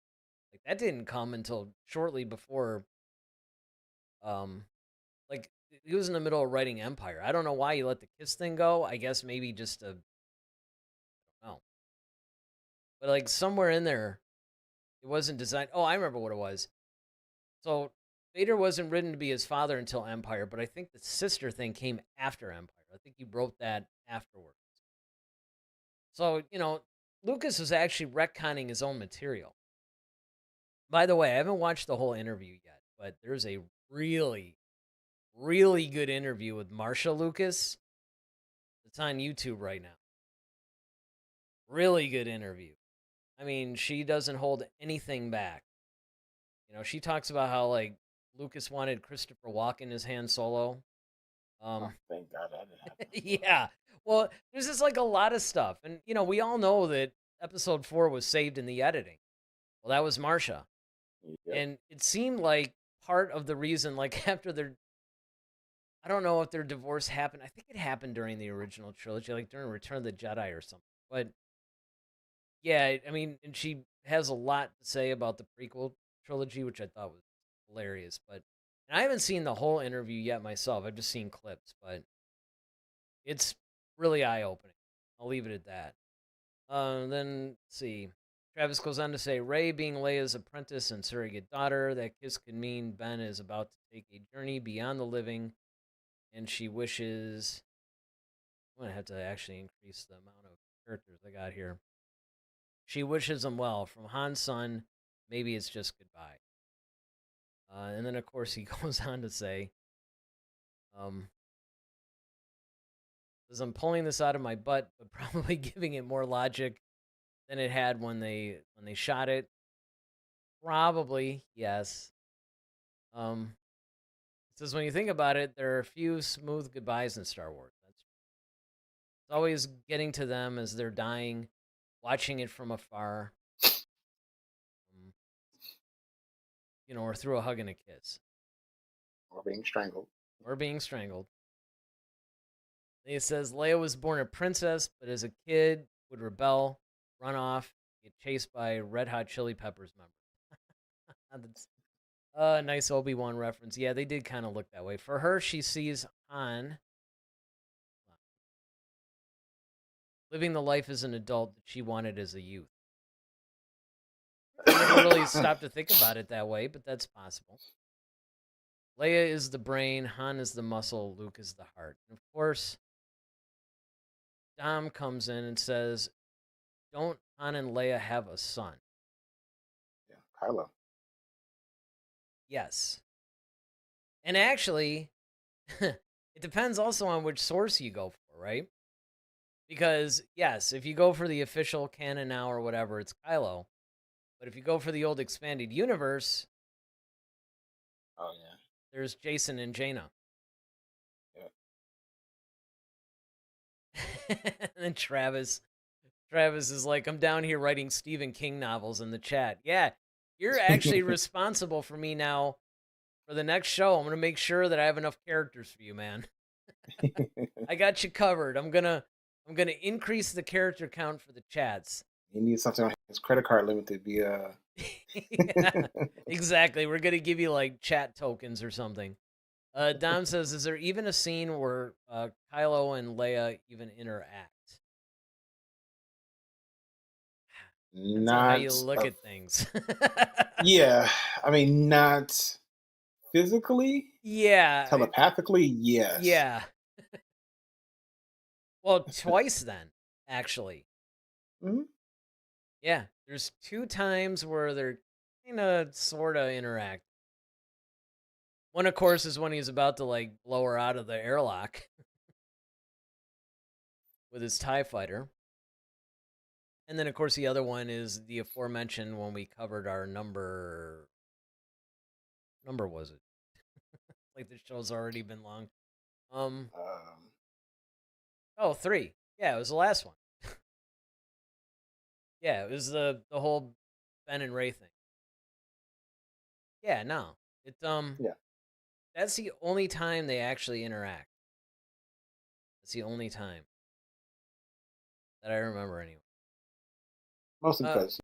Like, that didn't come until shortly before, like, he was in the middle of writing Empire. I don't know why he let the kiss thing go. I guess maybe just to, I don't know. But, like, somewhere in there, it wasn't designed. Oh, I remember what it was. So, Vader wasn't written to be his father until Empire, but I think the sister thing came after Empire. I think he wrote that afterwards. So, Lucas was actually retconning his own material. By the way, I haven't watched the whole interview yet, but there's a really, really good interview with Marsha Lucas. It's on YouTube right now. Really good interview. I mean, she doesn't hold anything back. She talks about how, like, Lucas wanted Christopher Walken as Han Solo. Thank God that didn't happen. Yeah. Well, there's just like a lot of stuff. And, we all know that episode 4 was saved in the editing. Well, that was Marsha. Yep. And it seemed like part of the reason, like, after their, I don't know if their divorce happened. I think it happened during the original trilogy, like during Return of the Jedi or something. But yeah, I mean, and she has a lot to say about the prequel trilogy, which I thought was hilarious. But and I haven't seen the whole interview yet myself. I've just seen clips, but it's really eye opening. I'll leave it at that. Then let's see. Travis goes on to say, Rey being Leia's apprentice and surrogate daughter, that kiss could mean Ben is about to take a journey beyond the living, and she wishes. I'm gonna have to actually increase the amount of characters I got here. She wishes him well. From Han's son, maybe it's just goodbye. And then, of course, he goes on to say, um, says, I'm pulling this out of my butt, but probably giving it more logic than it had when they shot it. Probably, yes. It says when you think about it, there are a few smooth goodbyes in Star Wars. It's always getting to them as they're dying, watching it from afar, um, or through a hug and a kiss, Or being strangled. or being strangled. It says Leia was born a princess, but as a kid would rebel, run off, get chased by Red Hot Chili Peppers members. That's a nice Obi-Wan reference. Yeah, they did kind of look that way. For her, she sees Han living the life as an adult that she wanted as a youth. I never really stopped to think about it that way, but that's possible. Leia is the brain, Han is the muscle, Luke is the heart. And of course, Dom comes in and says, don't Han and Leia have a son? Yeah, Kylo. Yes. And actually, it depends also on which source you go for, right? Because, yes, if you go for the official canon now or whatever, it's Kylo. But if you go for the old expanded universe, Oh yeah. there's Jason and Jaina. Yeah. And then Travis is like, I'm down here writing Stephen King novels in the chat. Yeah, you're actually responsible for me now for the next show. I'm going to make sure that I have enough characters for you, man. I got you covered. I'm going to increase the character count for the chats. He needs something on his credit card limit to be Yeah, exactly. We're going to give you like chat tokens or something. Dom says, is there even a scene where Kylo and Leia even interact? Depends on how you look at things. Yeah, I mean, not physically. Yeah. Telepathically, yes. Yeah. Well, twice then, actually. Mm-hmm. Yeah, there's 2 times where they're kind of, sort of interact. One, of course, is when he's about to, like, blow her out of the airlock with his TIE fighter. And then, of course, the other one is the aforementioned when we covered our number was it? Like, the show's already been long. Oh, 3. Yeah, it was the last one. Yeah, it was the whole Ben and Ray thing. Yeah, no. It Yeah. That's the only time they actually interact. That's the only time that I remember anyway. Mostly because,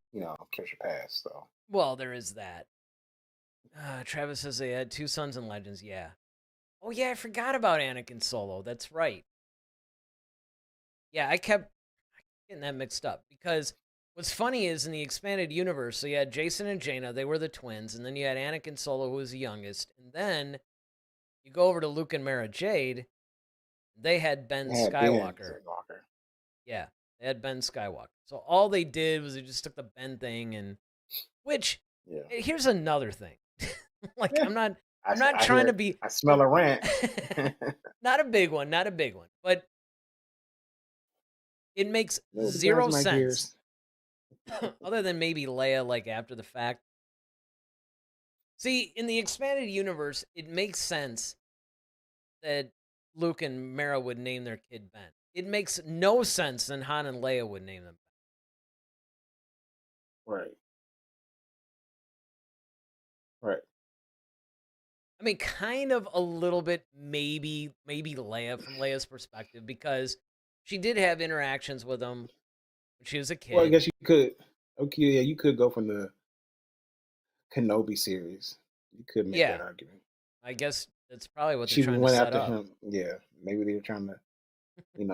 kiss your past, so. Well, there is that. Travis says they had 2 sons in Legends. Yeah. Oh, yeah, I forgot about Anakin Solo. That's right. Yeah, I kept getting that mixed up because what's funny is in the expanded universe, so you had Jason and Jaina, they were the twins, and then you had Anakin Solo, who was the youngest, and then you go over to Luke and Mara Jade, they had Ben Skywalker. Yeah, they had Ben Skywalker. So all they did was they just took the Ben thing and, which, here's another thing. Like, yeah. I'm not trying to be. I smell a rant. Not a big one, but it makes 0 sense. Other than maybe Leia, like, after the fact. See, in the expanded universe, it makes sense that Luke and Mara would name their kid Ben. It makes no sense that Han and Leia would name them Ben. Right. I mean, kind of a little bit, maybe Leia from Leia's perspective, because she did have interactions with him when she was a kid. Well, I guess you could. Okay, yeah, you could go from the Kenobi series. You could make that argument. I guess that's probably what they're trying to set up. Him. Yeah, maybe they were trying to,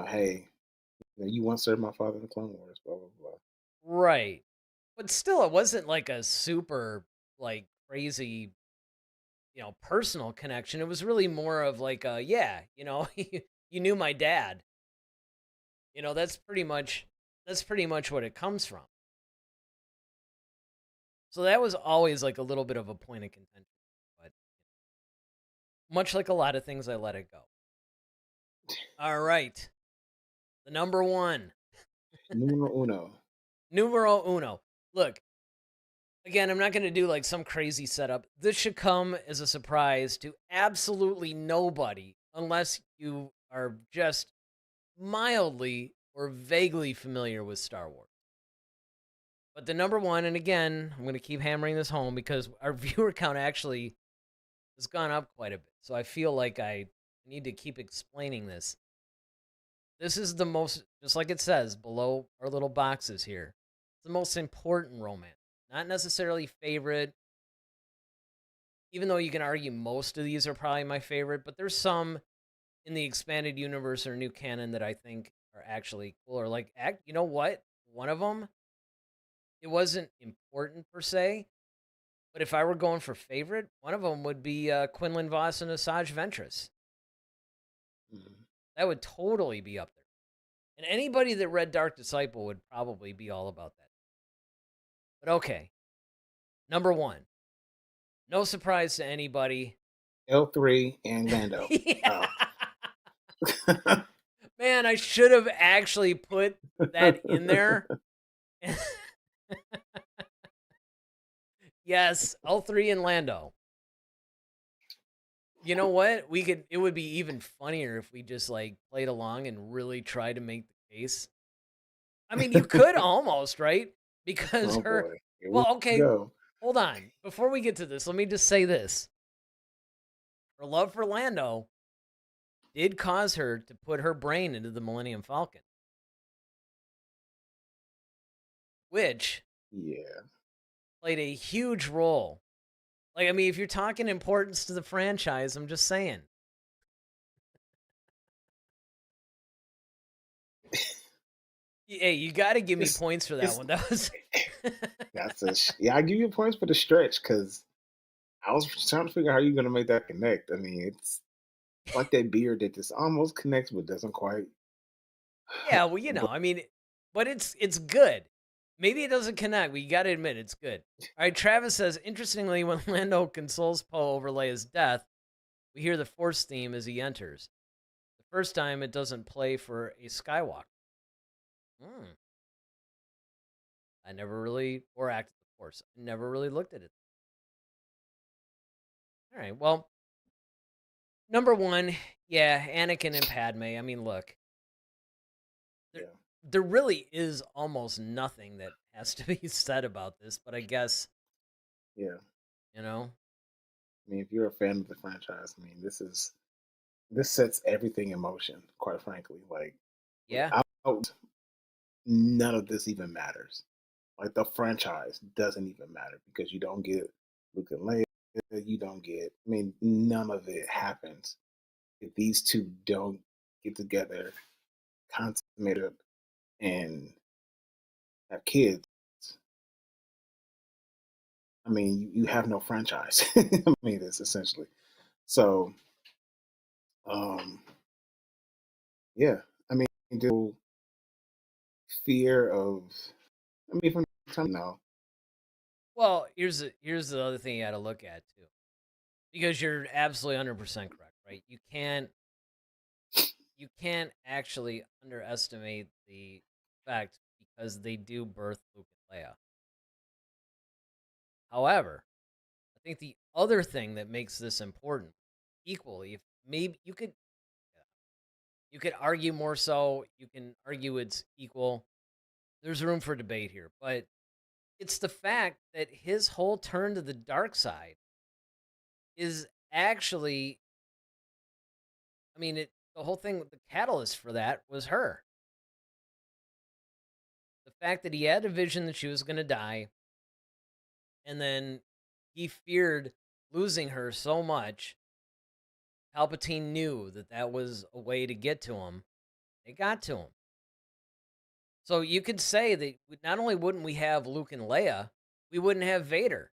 hey, you once served my father in the Clone Wars, blah, blah, blah. Right. But still, it wasn't like a super, like, crazy, personal connection. It was really more of like you knew my dad. That's pretty much what it comes from. So that was always like a little bit of a point of contention. But much like a lot of things, I let it go. All right. The number 1. Numero uno. Numero uno. Look, again, I'm not going to do like some crazy setup. This should come as a surprise to absolutely nobody unless you are just mildly or vaguely familiar with Star Wars. But the number one, and again, I'm going to keep hammering this home because our viewer count actually has gone up quite a bit. So I feel like I need to keep explaining this. This is the most, just like it says below our little boxes here, it's the most important romance. Not necessarily favorite, even though you can argue most of these are probably my favorite, but there's some in the expanded universe or new canon that I think are actually cool. Or like, you know what? One of them, it wasn't important per se, but if I were going for favorite, one of them would be Quinlan Voss and Asajj Ventress. Mhm. That would totally be up there. And anybody that read Dark Disciple would probably be all about that. But okay, number one, no surprise to anybody. L3 and Lando. Yeah. Oh. Man, I should have actually put that in there. Yes, L3 and Lando. You know what? It would be even funnier if we just like played along and really tried to make the case. I mean, you could almost, right? Because Oh her, boy. Here we well, okay, go. hold on. Before we get to this, let me just say this. Her love for Lando did cause her to put her brain into the Millennium Falcon, which Yeah. played a huge role. Like, I mean, if you're talking importance to the franchise, I'm just saying. Hey, you got to give me It's points for that it's one. That was. yeah, I give you points for the stretch because I was trying to figure out how you're gonna make that connect. I mean, it's like that beard that just almost connects but doesn't quite. Yeah, well, But I mean, but it's good. Maybe it doesn't connect, but you got to admit it's good. All right, Travis says, interestingly, when Lando consoles Poe over Leia's death, we hear the Force theme as he enters. The first time, it doesn't play for a Skywalker. Hmm. I never really, or acted the Force. I never really looked at it. All right, well, number one, yeah, Anakin and Padme. I mean, look, there, yeah, there really is almost nothing that has to be said about this, but I guess, yeah. you know, I mean, if you're a fan of the franchise, I mean, this sets everything in motion. Quite frankly, like yeah. without none of this even matters. Like the franchise doesn't even matter because you don't get Luke and Leia. You don't get. I mean, none of it happens if these two don't get together, consummate it, and have kids. I mean, you have no franchise. I mean, it's essentially so. Um, yeah, I mean, the fear of. I mean, from time now, Well, here's the other thing you got to look at too, because you're absolutely 100% correct, right? You can't actually underestimate the fact because they do birth Luke and Leia. However, I think the other thing that makes this important, equally, if maybe you could argue more so, you can argue it's equal. There's room for debate here, but it's the fact that his whole turn to the dark side is actually, I mean, the whole thing, the catalyst for that was her. The fact that he had a vision that she was going to die, and then he feared losing her so much. Palpatine knew that that was a way to get to him. It got to him. So you could say that not only wouldn't we have Luke and Leia, we wouldn't have Vader.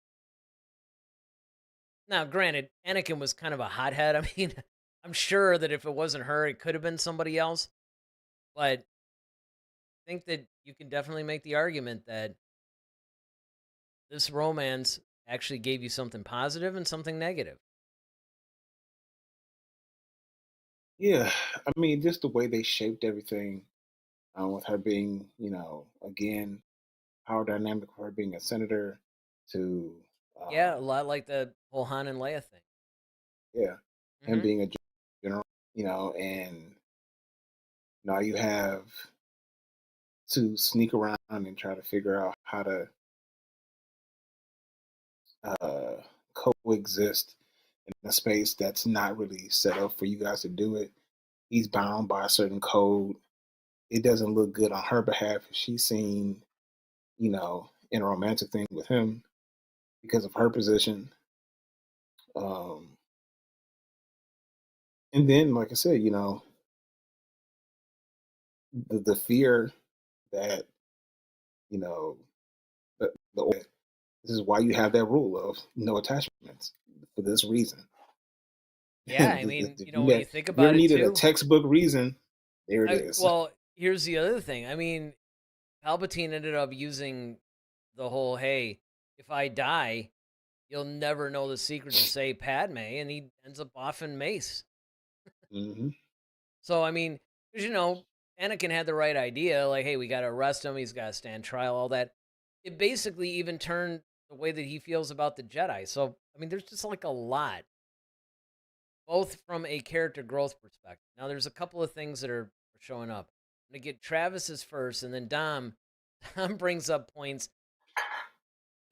Now, granted, Anakin was kind of a hothead. I mean, I'm sure that if it wasn't her, it could have been somebody else. But I think that you can definitely make the argument that this romance actually gave you something positive and something negative. yeah. I mean, just the way they shaped everything with her being, again. power dynamic of her being a senator to Yeah, a um, lot like the whole Han and Leia thing. yeah, him Hmm. being a general, and now you have to sneak around and try to figure out how to uh, coexist in a space that's not really set up for you guys to do it. He's bound by a certain code. It doesn't look good on her behalf if she's seen, in a romantic thing with him because of her position. Um, and then, like I said, the fear that, you know, the this is why you have that rule of no attachments for this reason. Yeah, I if mean, you when you ne- think if you ever about it needed a too, textbook reason, there it is. well, here's the other thing. I mean, Palpatine ended up using the whole, "Hey, if I die, you'll never know the secret to save Padme," and he ends up off in Mace. Hmm. So I mean, 'cause, Anakin had the right idea, like, "Hey, we got to arrest him. He's got to stand trial." All that. It basically even turned the way that he feels about the Jedi. So I mean, there's just like a lot, both from a character growth perspective. Now, there's a couple of things that are showing up. I'm gonna get Travis's first, and then Dom. Dom brings up points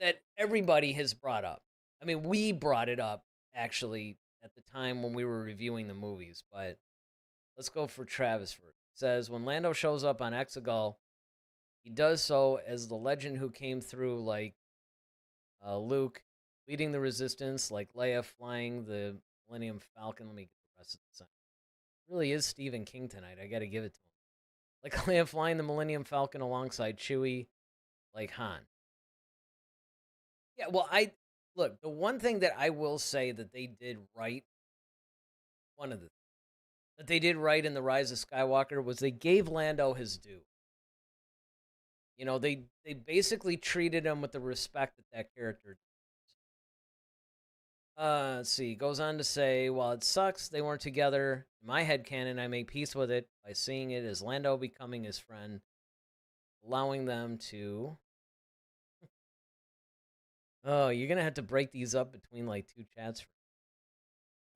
that everybody has brought up. I mean, we brought it up actually at the time when we were reviewing the movies, but let's go for Travis first. It says when Lando shows up on Exegol, he does so as the legend who came through, like Luke leading the Resistance, like Leia flying the Millennium Falcon. Let me get the rest of the sentence. It really is Stephen King tonight. I got to give it to him. Like Leia flying the Millennium Falcon alongside Chewie, like Han. Yeah, well, I look, the one thing that I will say that they did right, one of the that they did right in the Rise of Skywalker was they gave Lando his due. They basically treated him with the respect that character. Let's see. Goes on to say, while it sucks they weren't together, in my head canon, I make peace with it by seeing it as Lando becoming his friend, allowing them to. Oh, you're gonna have to break these up between like two chats.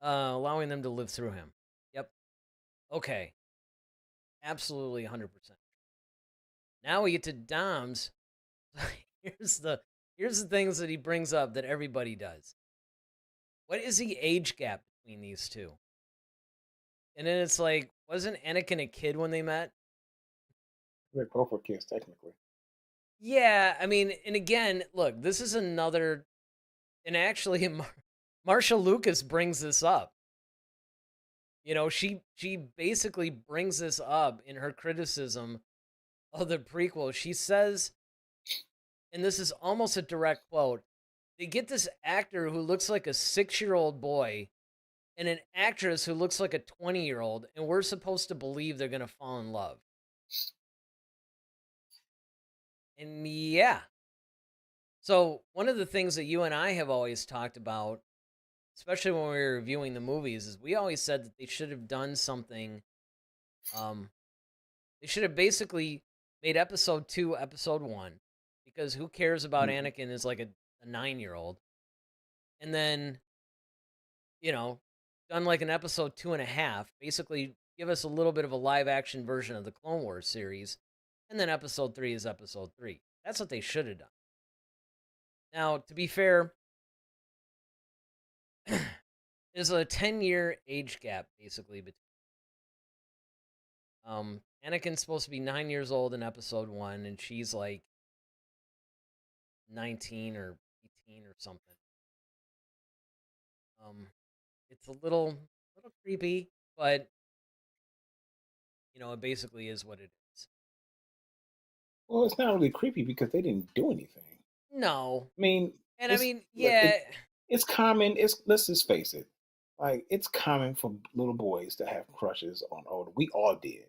Allowing them to live through him. Yep. Okay. Absolutely 100%. Now we get to Dom's. here's the here's the things that he brings up that everybody does. What is the age gap between these two? And then it's like, wasn't Anakin a kid when they met? They're both were kids, technically. Yeah, I mean, and again, look, this is another, and actually, Marsha Lucas brings this up. She basically brings this up in her criticism of the prequel. She says, and this is almost a direct quote, they get this actor who looks like a 6-year-old boy and an actress who looks like a 20-year-old, and we're supposed to believe they're going to fall in love. And yeah. So, one of the things that you and I have always talked about, especially when we were reviewing the movies, is we always said that they should have done something. Um, they should have basically made episode 2 episode 1, because who cares about Hmm. Anakin as like a 9-year-old? And then, you know, done like an episode 2.5, basically give us a little bit of a live action version of the Clone Wars series. And then episode 3 is episode 3. That's what they should have done. Now, to be fair, there's a 10-year age gap basically between. Anakin's supposed to be 9 years old in episode 1, and she's like 19 or 18 or something. Um, it's a little creepy, but it basically is what it is. Well, it's not really creepy because they didn't do anything. No, I mean, and I it's mean, look, yeah, it's common. It's Let's just face it, like it's common for little boys to have crushes on older. We all did.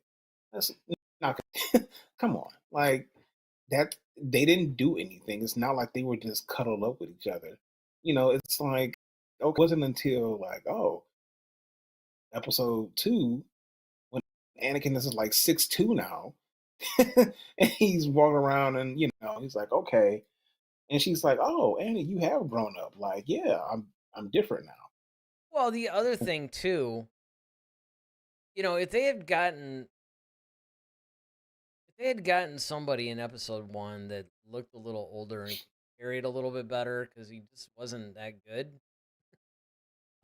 That's not. Come on, like that. They didn't do anything. It's not like they were just cuddled up with each other. It's like okay, it wasn't until like episode 2 when Anakin is like 6'2" now and he's walking around, and he's like, okay, and she's like, oh, Annie, you have grown up. Like, yeah, I'm different now. Well, the other thing too, if they had gotten somebody in episode 1 that looked a little older and could carry it a little bit better, because he just wasn't that good.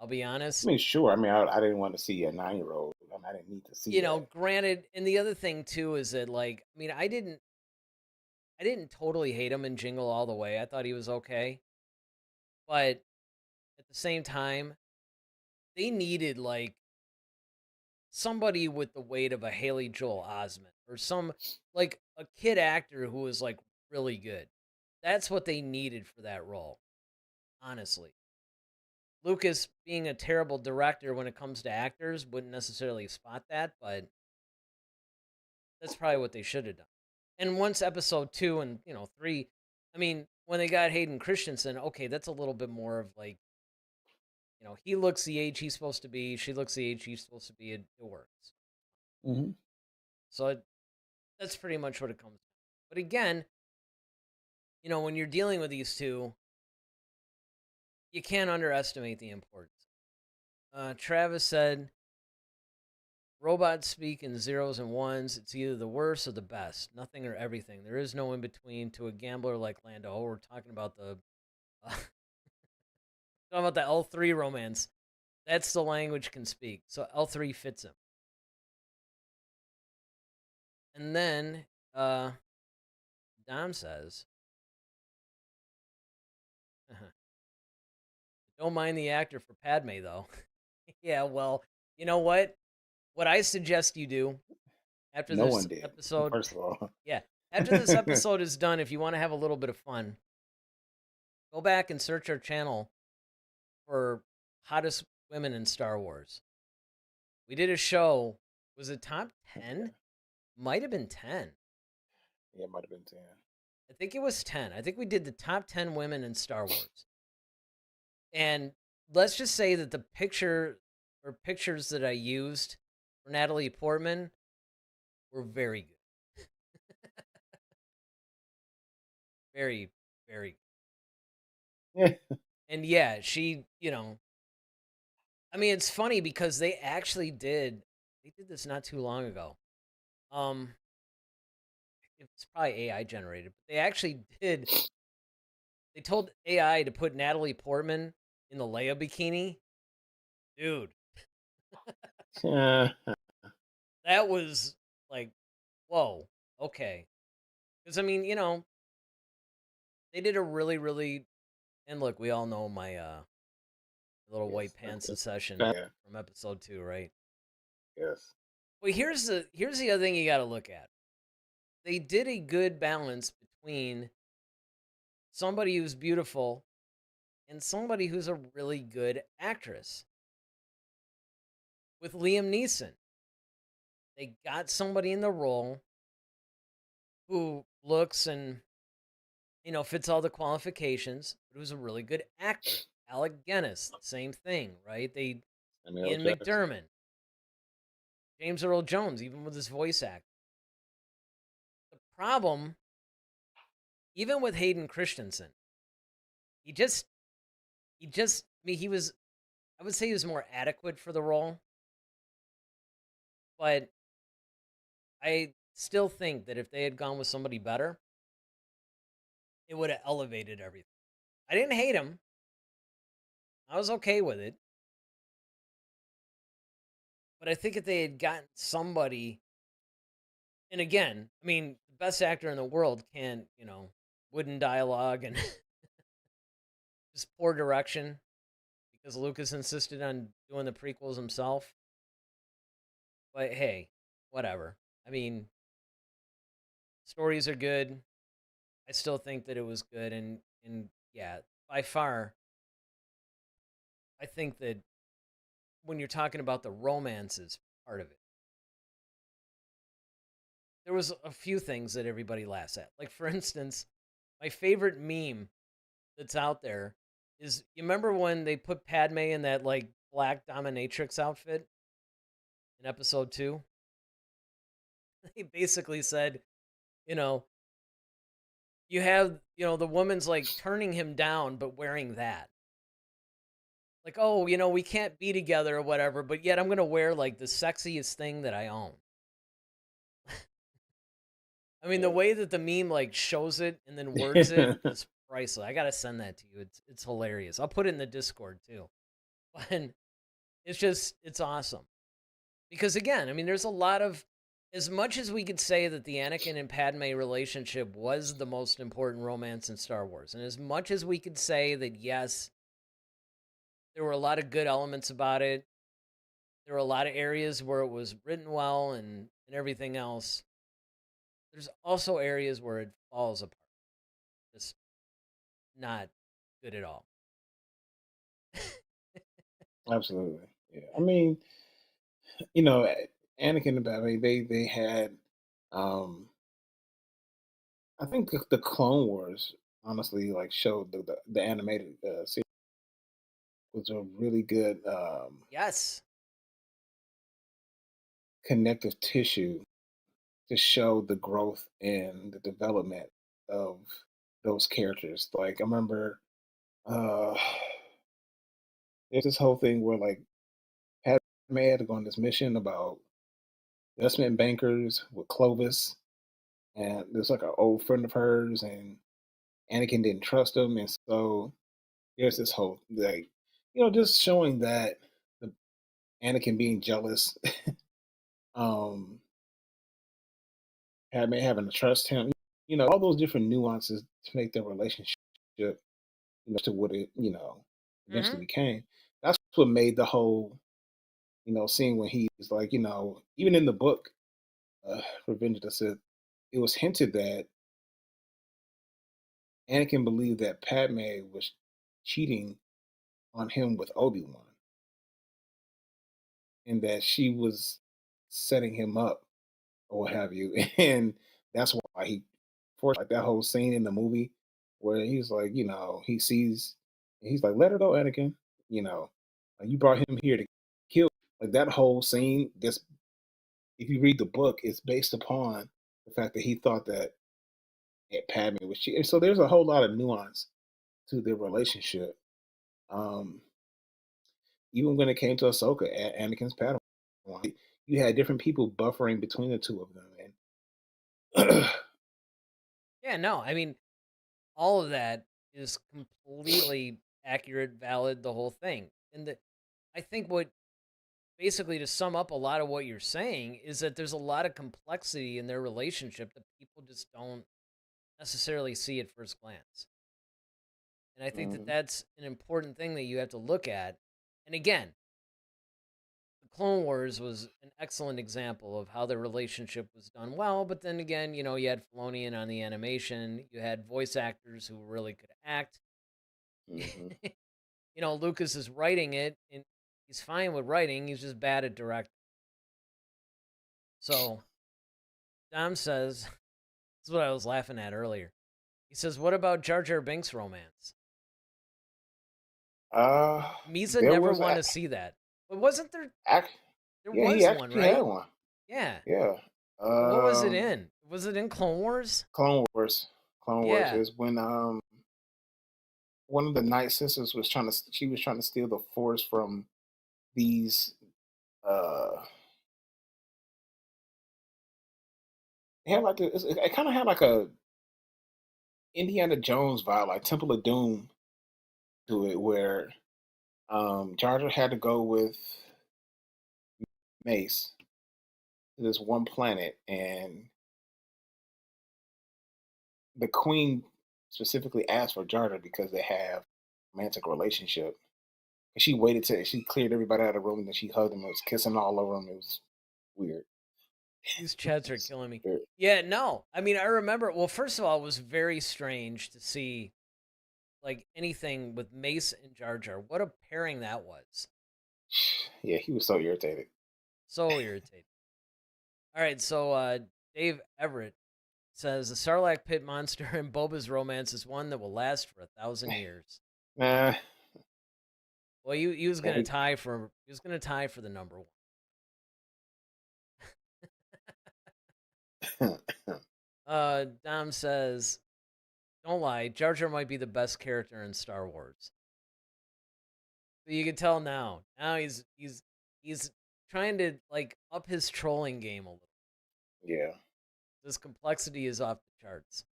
I'll be I honest. mean, sure. I mean, I didn't want to see a 9-year old. I mean, I didn't need to see that. Granted, and the other thing too is that, like, I mean, I didn't totally hate him in Jingle All the Way. I thought he was okay, but at the same time, they needed like somebody with the weight of a Haley Joel Osment, or some, like, a kid actor who was like really good. That's what they needed for that role, honestly. Lucas, being a terrible director when it comes to actors, wouldn't necessarily spot that, but that's probably what they should have done. And once episode 2 and 3, I mean, when they got Hayden Christensen, okay, that's a little bit more of like, he looks the age he's supposed to be, she looks the age she's supposed to be. It works. Hmm. So that's pretty much what it comes to. But again, when you're dealing with these two, you can't underestimate the importance. Travis said, robots speak in zeros and ones. It's either the worst or the best. Nothing or everything. There is no in between to a gambler like Lando. Oh, we're talking about the L3 romance. That's the language can speak. So L3 fits him. And then Dom says, don't mind the actor for Padme, though. Yeah, well, you know what? What I suggest you do after No one this did. episode, First of all. yeah, after this episode is done, if you want to have a little bit of fun, go back and search our channel for hottest women in Star Wars. We did a show. Was it top 10? Okay. Might have been 10. Yeah, it might have been 10. I think it was 10. I think we did the top 10 women in Star Wars. And let's just say that the pictures that I used for Natalie Portman were very good. Very, very Yeah. good. And yeah, she, I mean, it's funny because they did this not too long ago. It's probably AI generated, but they told AI to put Natalie Portman in the Leia bikini. Dude, that was like, whoa, okay. Because, I mean, they did a really, really, and look, we all know my little white pants obsession Yeah. from episode 2, right? Yes. Well, here's the other thing you got to look at. They did a good balance between somebody who's beautiful and somebody who's a really good actress. With Liam Neeson, they got somebody in the role who looks and fits all the qualifications, but who's a really good actor. Alec Guinness, same thing, right? Ian McDermott, James Earl Jones, even with his voice act. The problem, even with Hayden Christensen, he just, I mean, I would say he was more adequate for the role, but I still think that if they had gone with somebody better, it would have elevated everything. I didn't hate him. I was okay with it. But I think if they had gotten somebody, and again, I mean, the best actor in the world can, wooden dialogue and just poor direction because Lucas insisted on doing the prequels himself. But hey, whatever. I mean, stories are good. I still think that it was good, and yeah, by far, I think that when you're talking about the romances part of it, there was a few things that everybody laughs at. Like, for instance, my favorite meme that's out there is, you remember when they put Padme in that like black dominatrix outfit in episode 2? They basically said, You know, you have, the woman's like turning him down, but wearing that. Like, oh, we can't be together or whatever, but yet I'm going to wear like the sexiest thing that I own. I mean, the Yeah. way that the meme like shows it and then words it is priceless. I got to send that to you. It's hilarious. I'll put it in the Discord too. And it's awesome. Because again, I mean, there's a lot of, as much as we could say that the Anakin and Padme relationship was the most important romance in Star Wars, and as much as we could say that yes, there were a lot of good elements about it, there were a lot of areas where it was written well and everything else. There's also areas where it falls apart. Just not good at all. Absolutely. Yeah. I mean, you know, Anakin and Padme, they had, um, I think the Clone Wars honestly like showed the animated series was a really good Yes. connective tissue to show the growth and the development of those characters. Like I remember uh there's this whole thing where like Padme had to go on this mission about investment bankers with Clovis, and there's like an old friend of hers, and Anakin didn't trust him, and so there's this whole like, just showing that the Anakin being jealous, um, Padme having to trust him, all those different nuances to make their relationship, to what it, eventually Hmm. became. That's what made the whole, scene when he's like, even in the book, Revenge of the Sith, it was hinted that Anakin believed that Padme was cheating on him with Obi-Wan, and that she was setting him up or what have you. And that's why he forced like that whole scene in the movie where he's like, he's like, let her go, Anakin. You know, like, you brought him here to kill. Like that whole scene, just if you read the book, it's based upon the fact that he thought that Padme was cheating. So there's a whole lot of nuance to their relationship. Um, Even when it came to Ahsoka, Anakin's Padawan, you had different people buffering between the two of them, and Yeah, no, I mean, all of that is completely accurate, valid, the whole thing. I think what basically to sum up a lot of what you're saying is that there's a lot of complexity in their relationship that people just don't necessarily see at first glance. And I think that Mhm. that's an important thing that you have to look at. And again, the Clone Wars was an excellent example of how the relationship was done well. But then again, you had Filoni in on the animation, you had voice actors who really could act. Mhm. Lucas is writing it, and he's fine with writing. He's just bad at directing. So Dom says, this is what I was laughing at earlier. He says, "What about Jar Jar Binks' romance?" Misa There never was wanted to see that, but wasn't there? act. There Yeah, he was one, actually had right? one. Yeah. Yeah. What was it in? Was it in Clone Wars? Clone Wars. Clone Wars Yeah. is when one of the Night Sisters was she was trying to steal the Force from these uh it had like it kind of had like a Indiana Jones vibe, like Temple of Doom to it, where Jar Jar had to go with Mace to this one planet, and the Queen specifically asked for Jar Jar because they have a romantic relationship. And she waited till she cleared everybody out of the room, and then she hugged him and was kissing all over him. It was weird. These It chats are was killing me. weird. Yeah, no. I mean, I remember. Well, first of all, it was very strange to see like anything with Mace and Jar Jar. What a pairing that was. Yeah, he was so irritated. So irritating. All right, so Dave Everett says the Sarlacc pit monster in Boba's romance is one that will last for 1,000 years. Nah, Well, he was yeah, gonna tie for the number one. Dom says, don't lie, Jar Jar might be the best character in Star Wars. So you can tell now. Now he's trying to like up his trolling game a little. Yeah. This complexity is off the charts.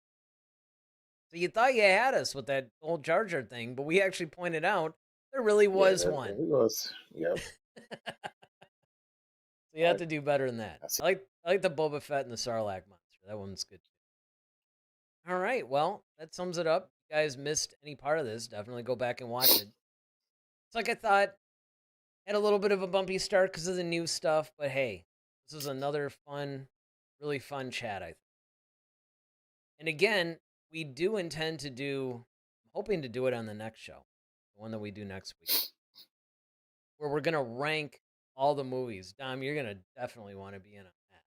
So you thought you had us with that old Jar Jar thing, but we actually pointed out there really was one. It was. Yep. So you have to do better than that. I like the Boba Fett and the Sarlacc monster. That one's good too. All right, well, that sums it up. If you guys missed any part of this, definitely go back and watch it. It's like I thought. Had a little bit of a bumpy start because of the new stuff, but hey, this was another fun, really fun chat, I think. And again, we do intend to I'm hoping to do it on the next show, the one that we do next week, where we're going to rank all the movies. Dom, you're going to definitely want to be in on that.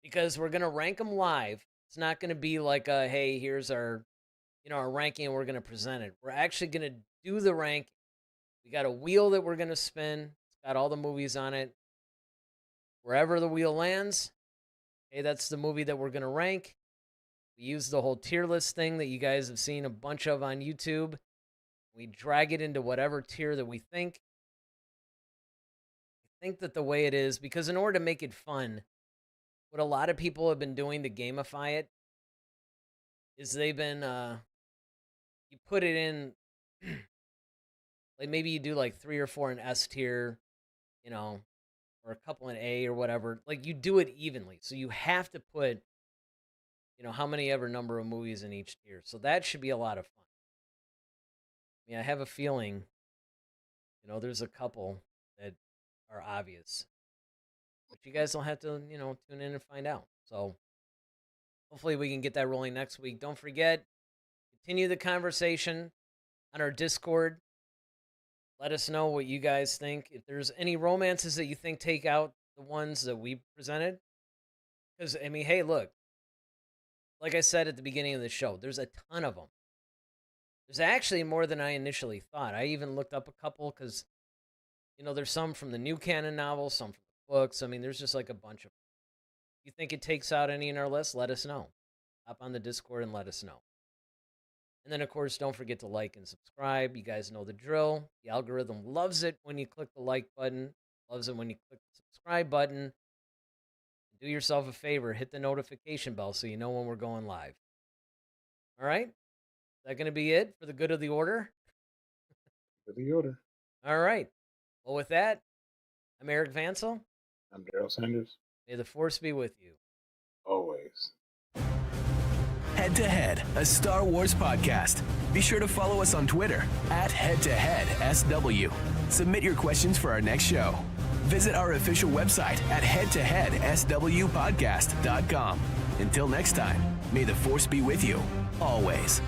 Because we're going to rank them live. It's not going to be like hey, here's our ranking and we're going to present it. We're actually going to do the ranking. We got a wheel that we're going to spin. It's got all the movies on it. Wherever the wheel lands, okay, that's the movie that we're going to rank. We use the whole tier list thing that you guys have seen a bunch of on YouTube. We drag it into whatever tier that we think. I think that the way it is, because in order to make it fun, what a lot of people have been doing to gamify it is they've been, you put it in... Like maybe you do like 3 or 4 in S tier, or a couple in A or whatever. Like you do it evenly. So you have to put, how many ever number of movies in each tier. So that should be a lot of fun. I mean, I have a feeling, there's a couple that are obvious. But you guys will have to, tune in and find out. So hopefully we can get that rolling next week. Don't forget, continue the conversation on our Discord. Let us know what you guys think. If there's any romances that you think take out the ones that we presented. Because, I mean, hey, look. Like I said at the beginning of the show, there's a ton of them. There's actually more than I initially thought. I even looked up a couple because, there's some from the new canon novels, some from the books. I mean, there's just like a bunch of them. If you think it takes out any in our list, let us know. Hop on the Discord and let us know. And then, of course, don't forget to like and subscribe. You guys know the drill. The algorithm loves it when you click the like button. Loves it when you click the subscribe button. Do yourself a favor. Hit the notification bell so you know when we're going live. All right? Is that going to be it for the good of the order? For the order. All right. Well, with that, I'm Eric Vansel. I'm Daryl Sanders. May the Force be with you. Always. Head to Head, a Star Wars podcast. Be sure to follow us on Twitter @HeadToHeadSW. Submit your questions for our next show. Visit our official website at headtoheadswpodcast.com. Until next time, may the Force be with you, always.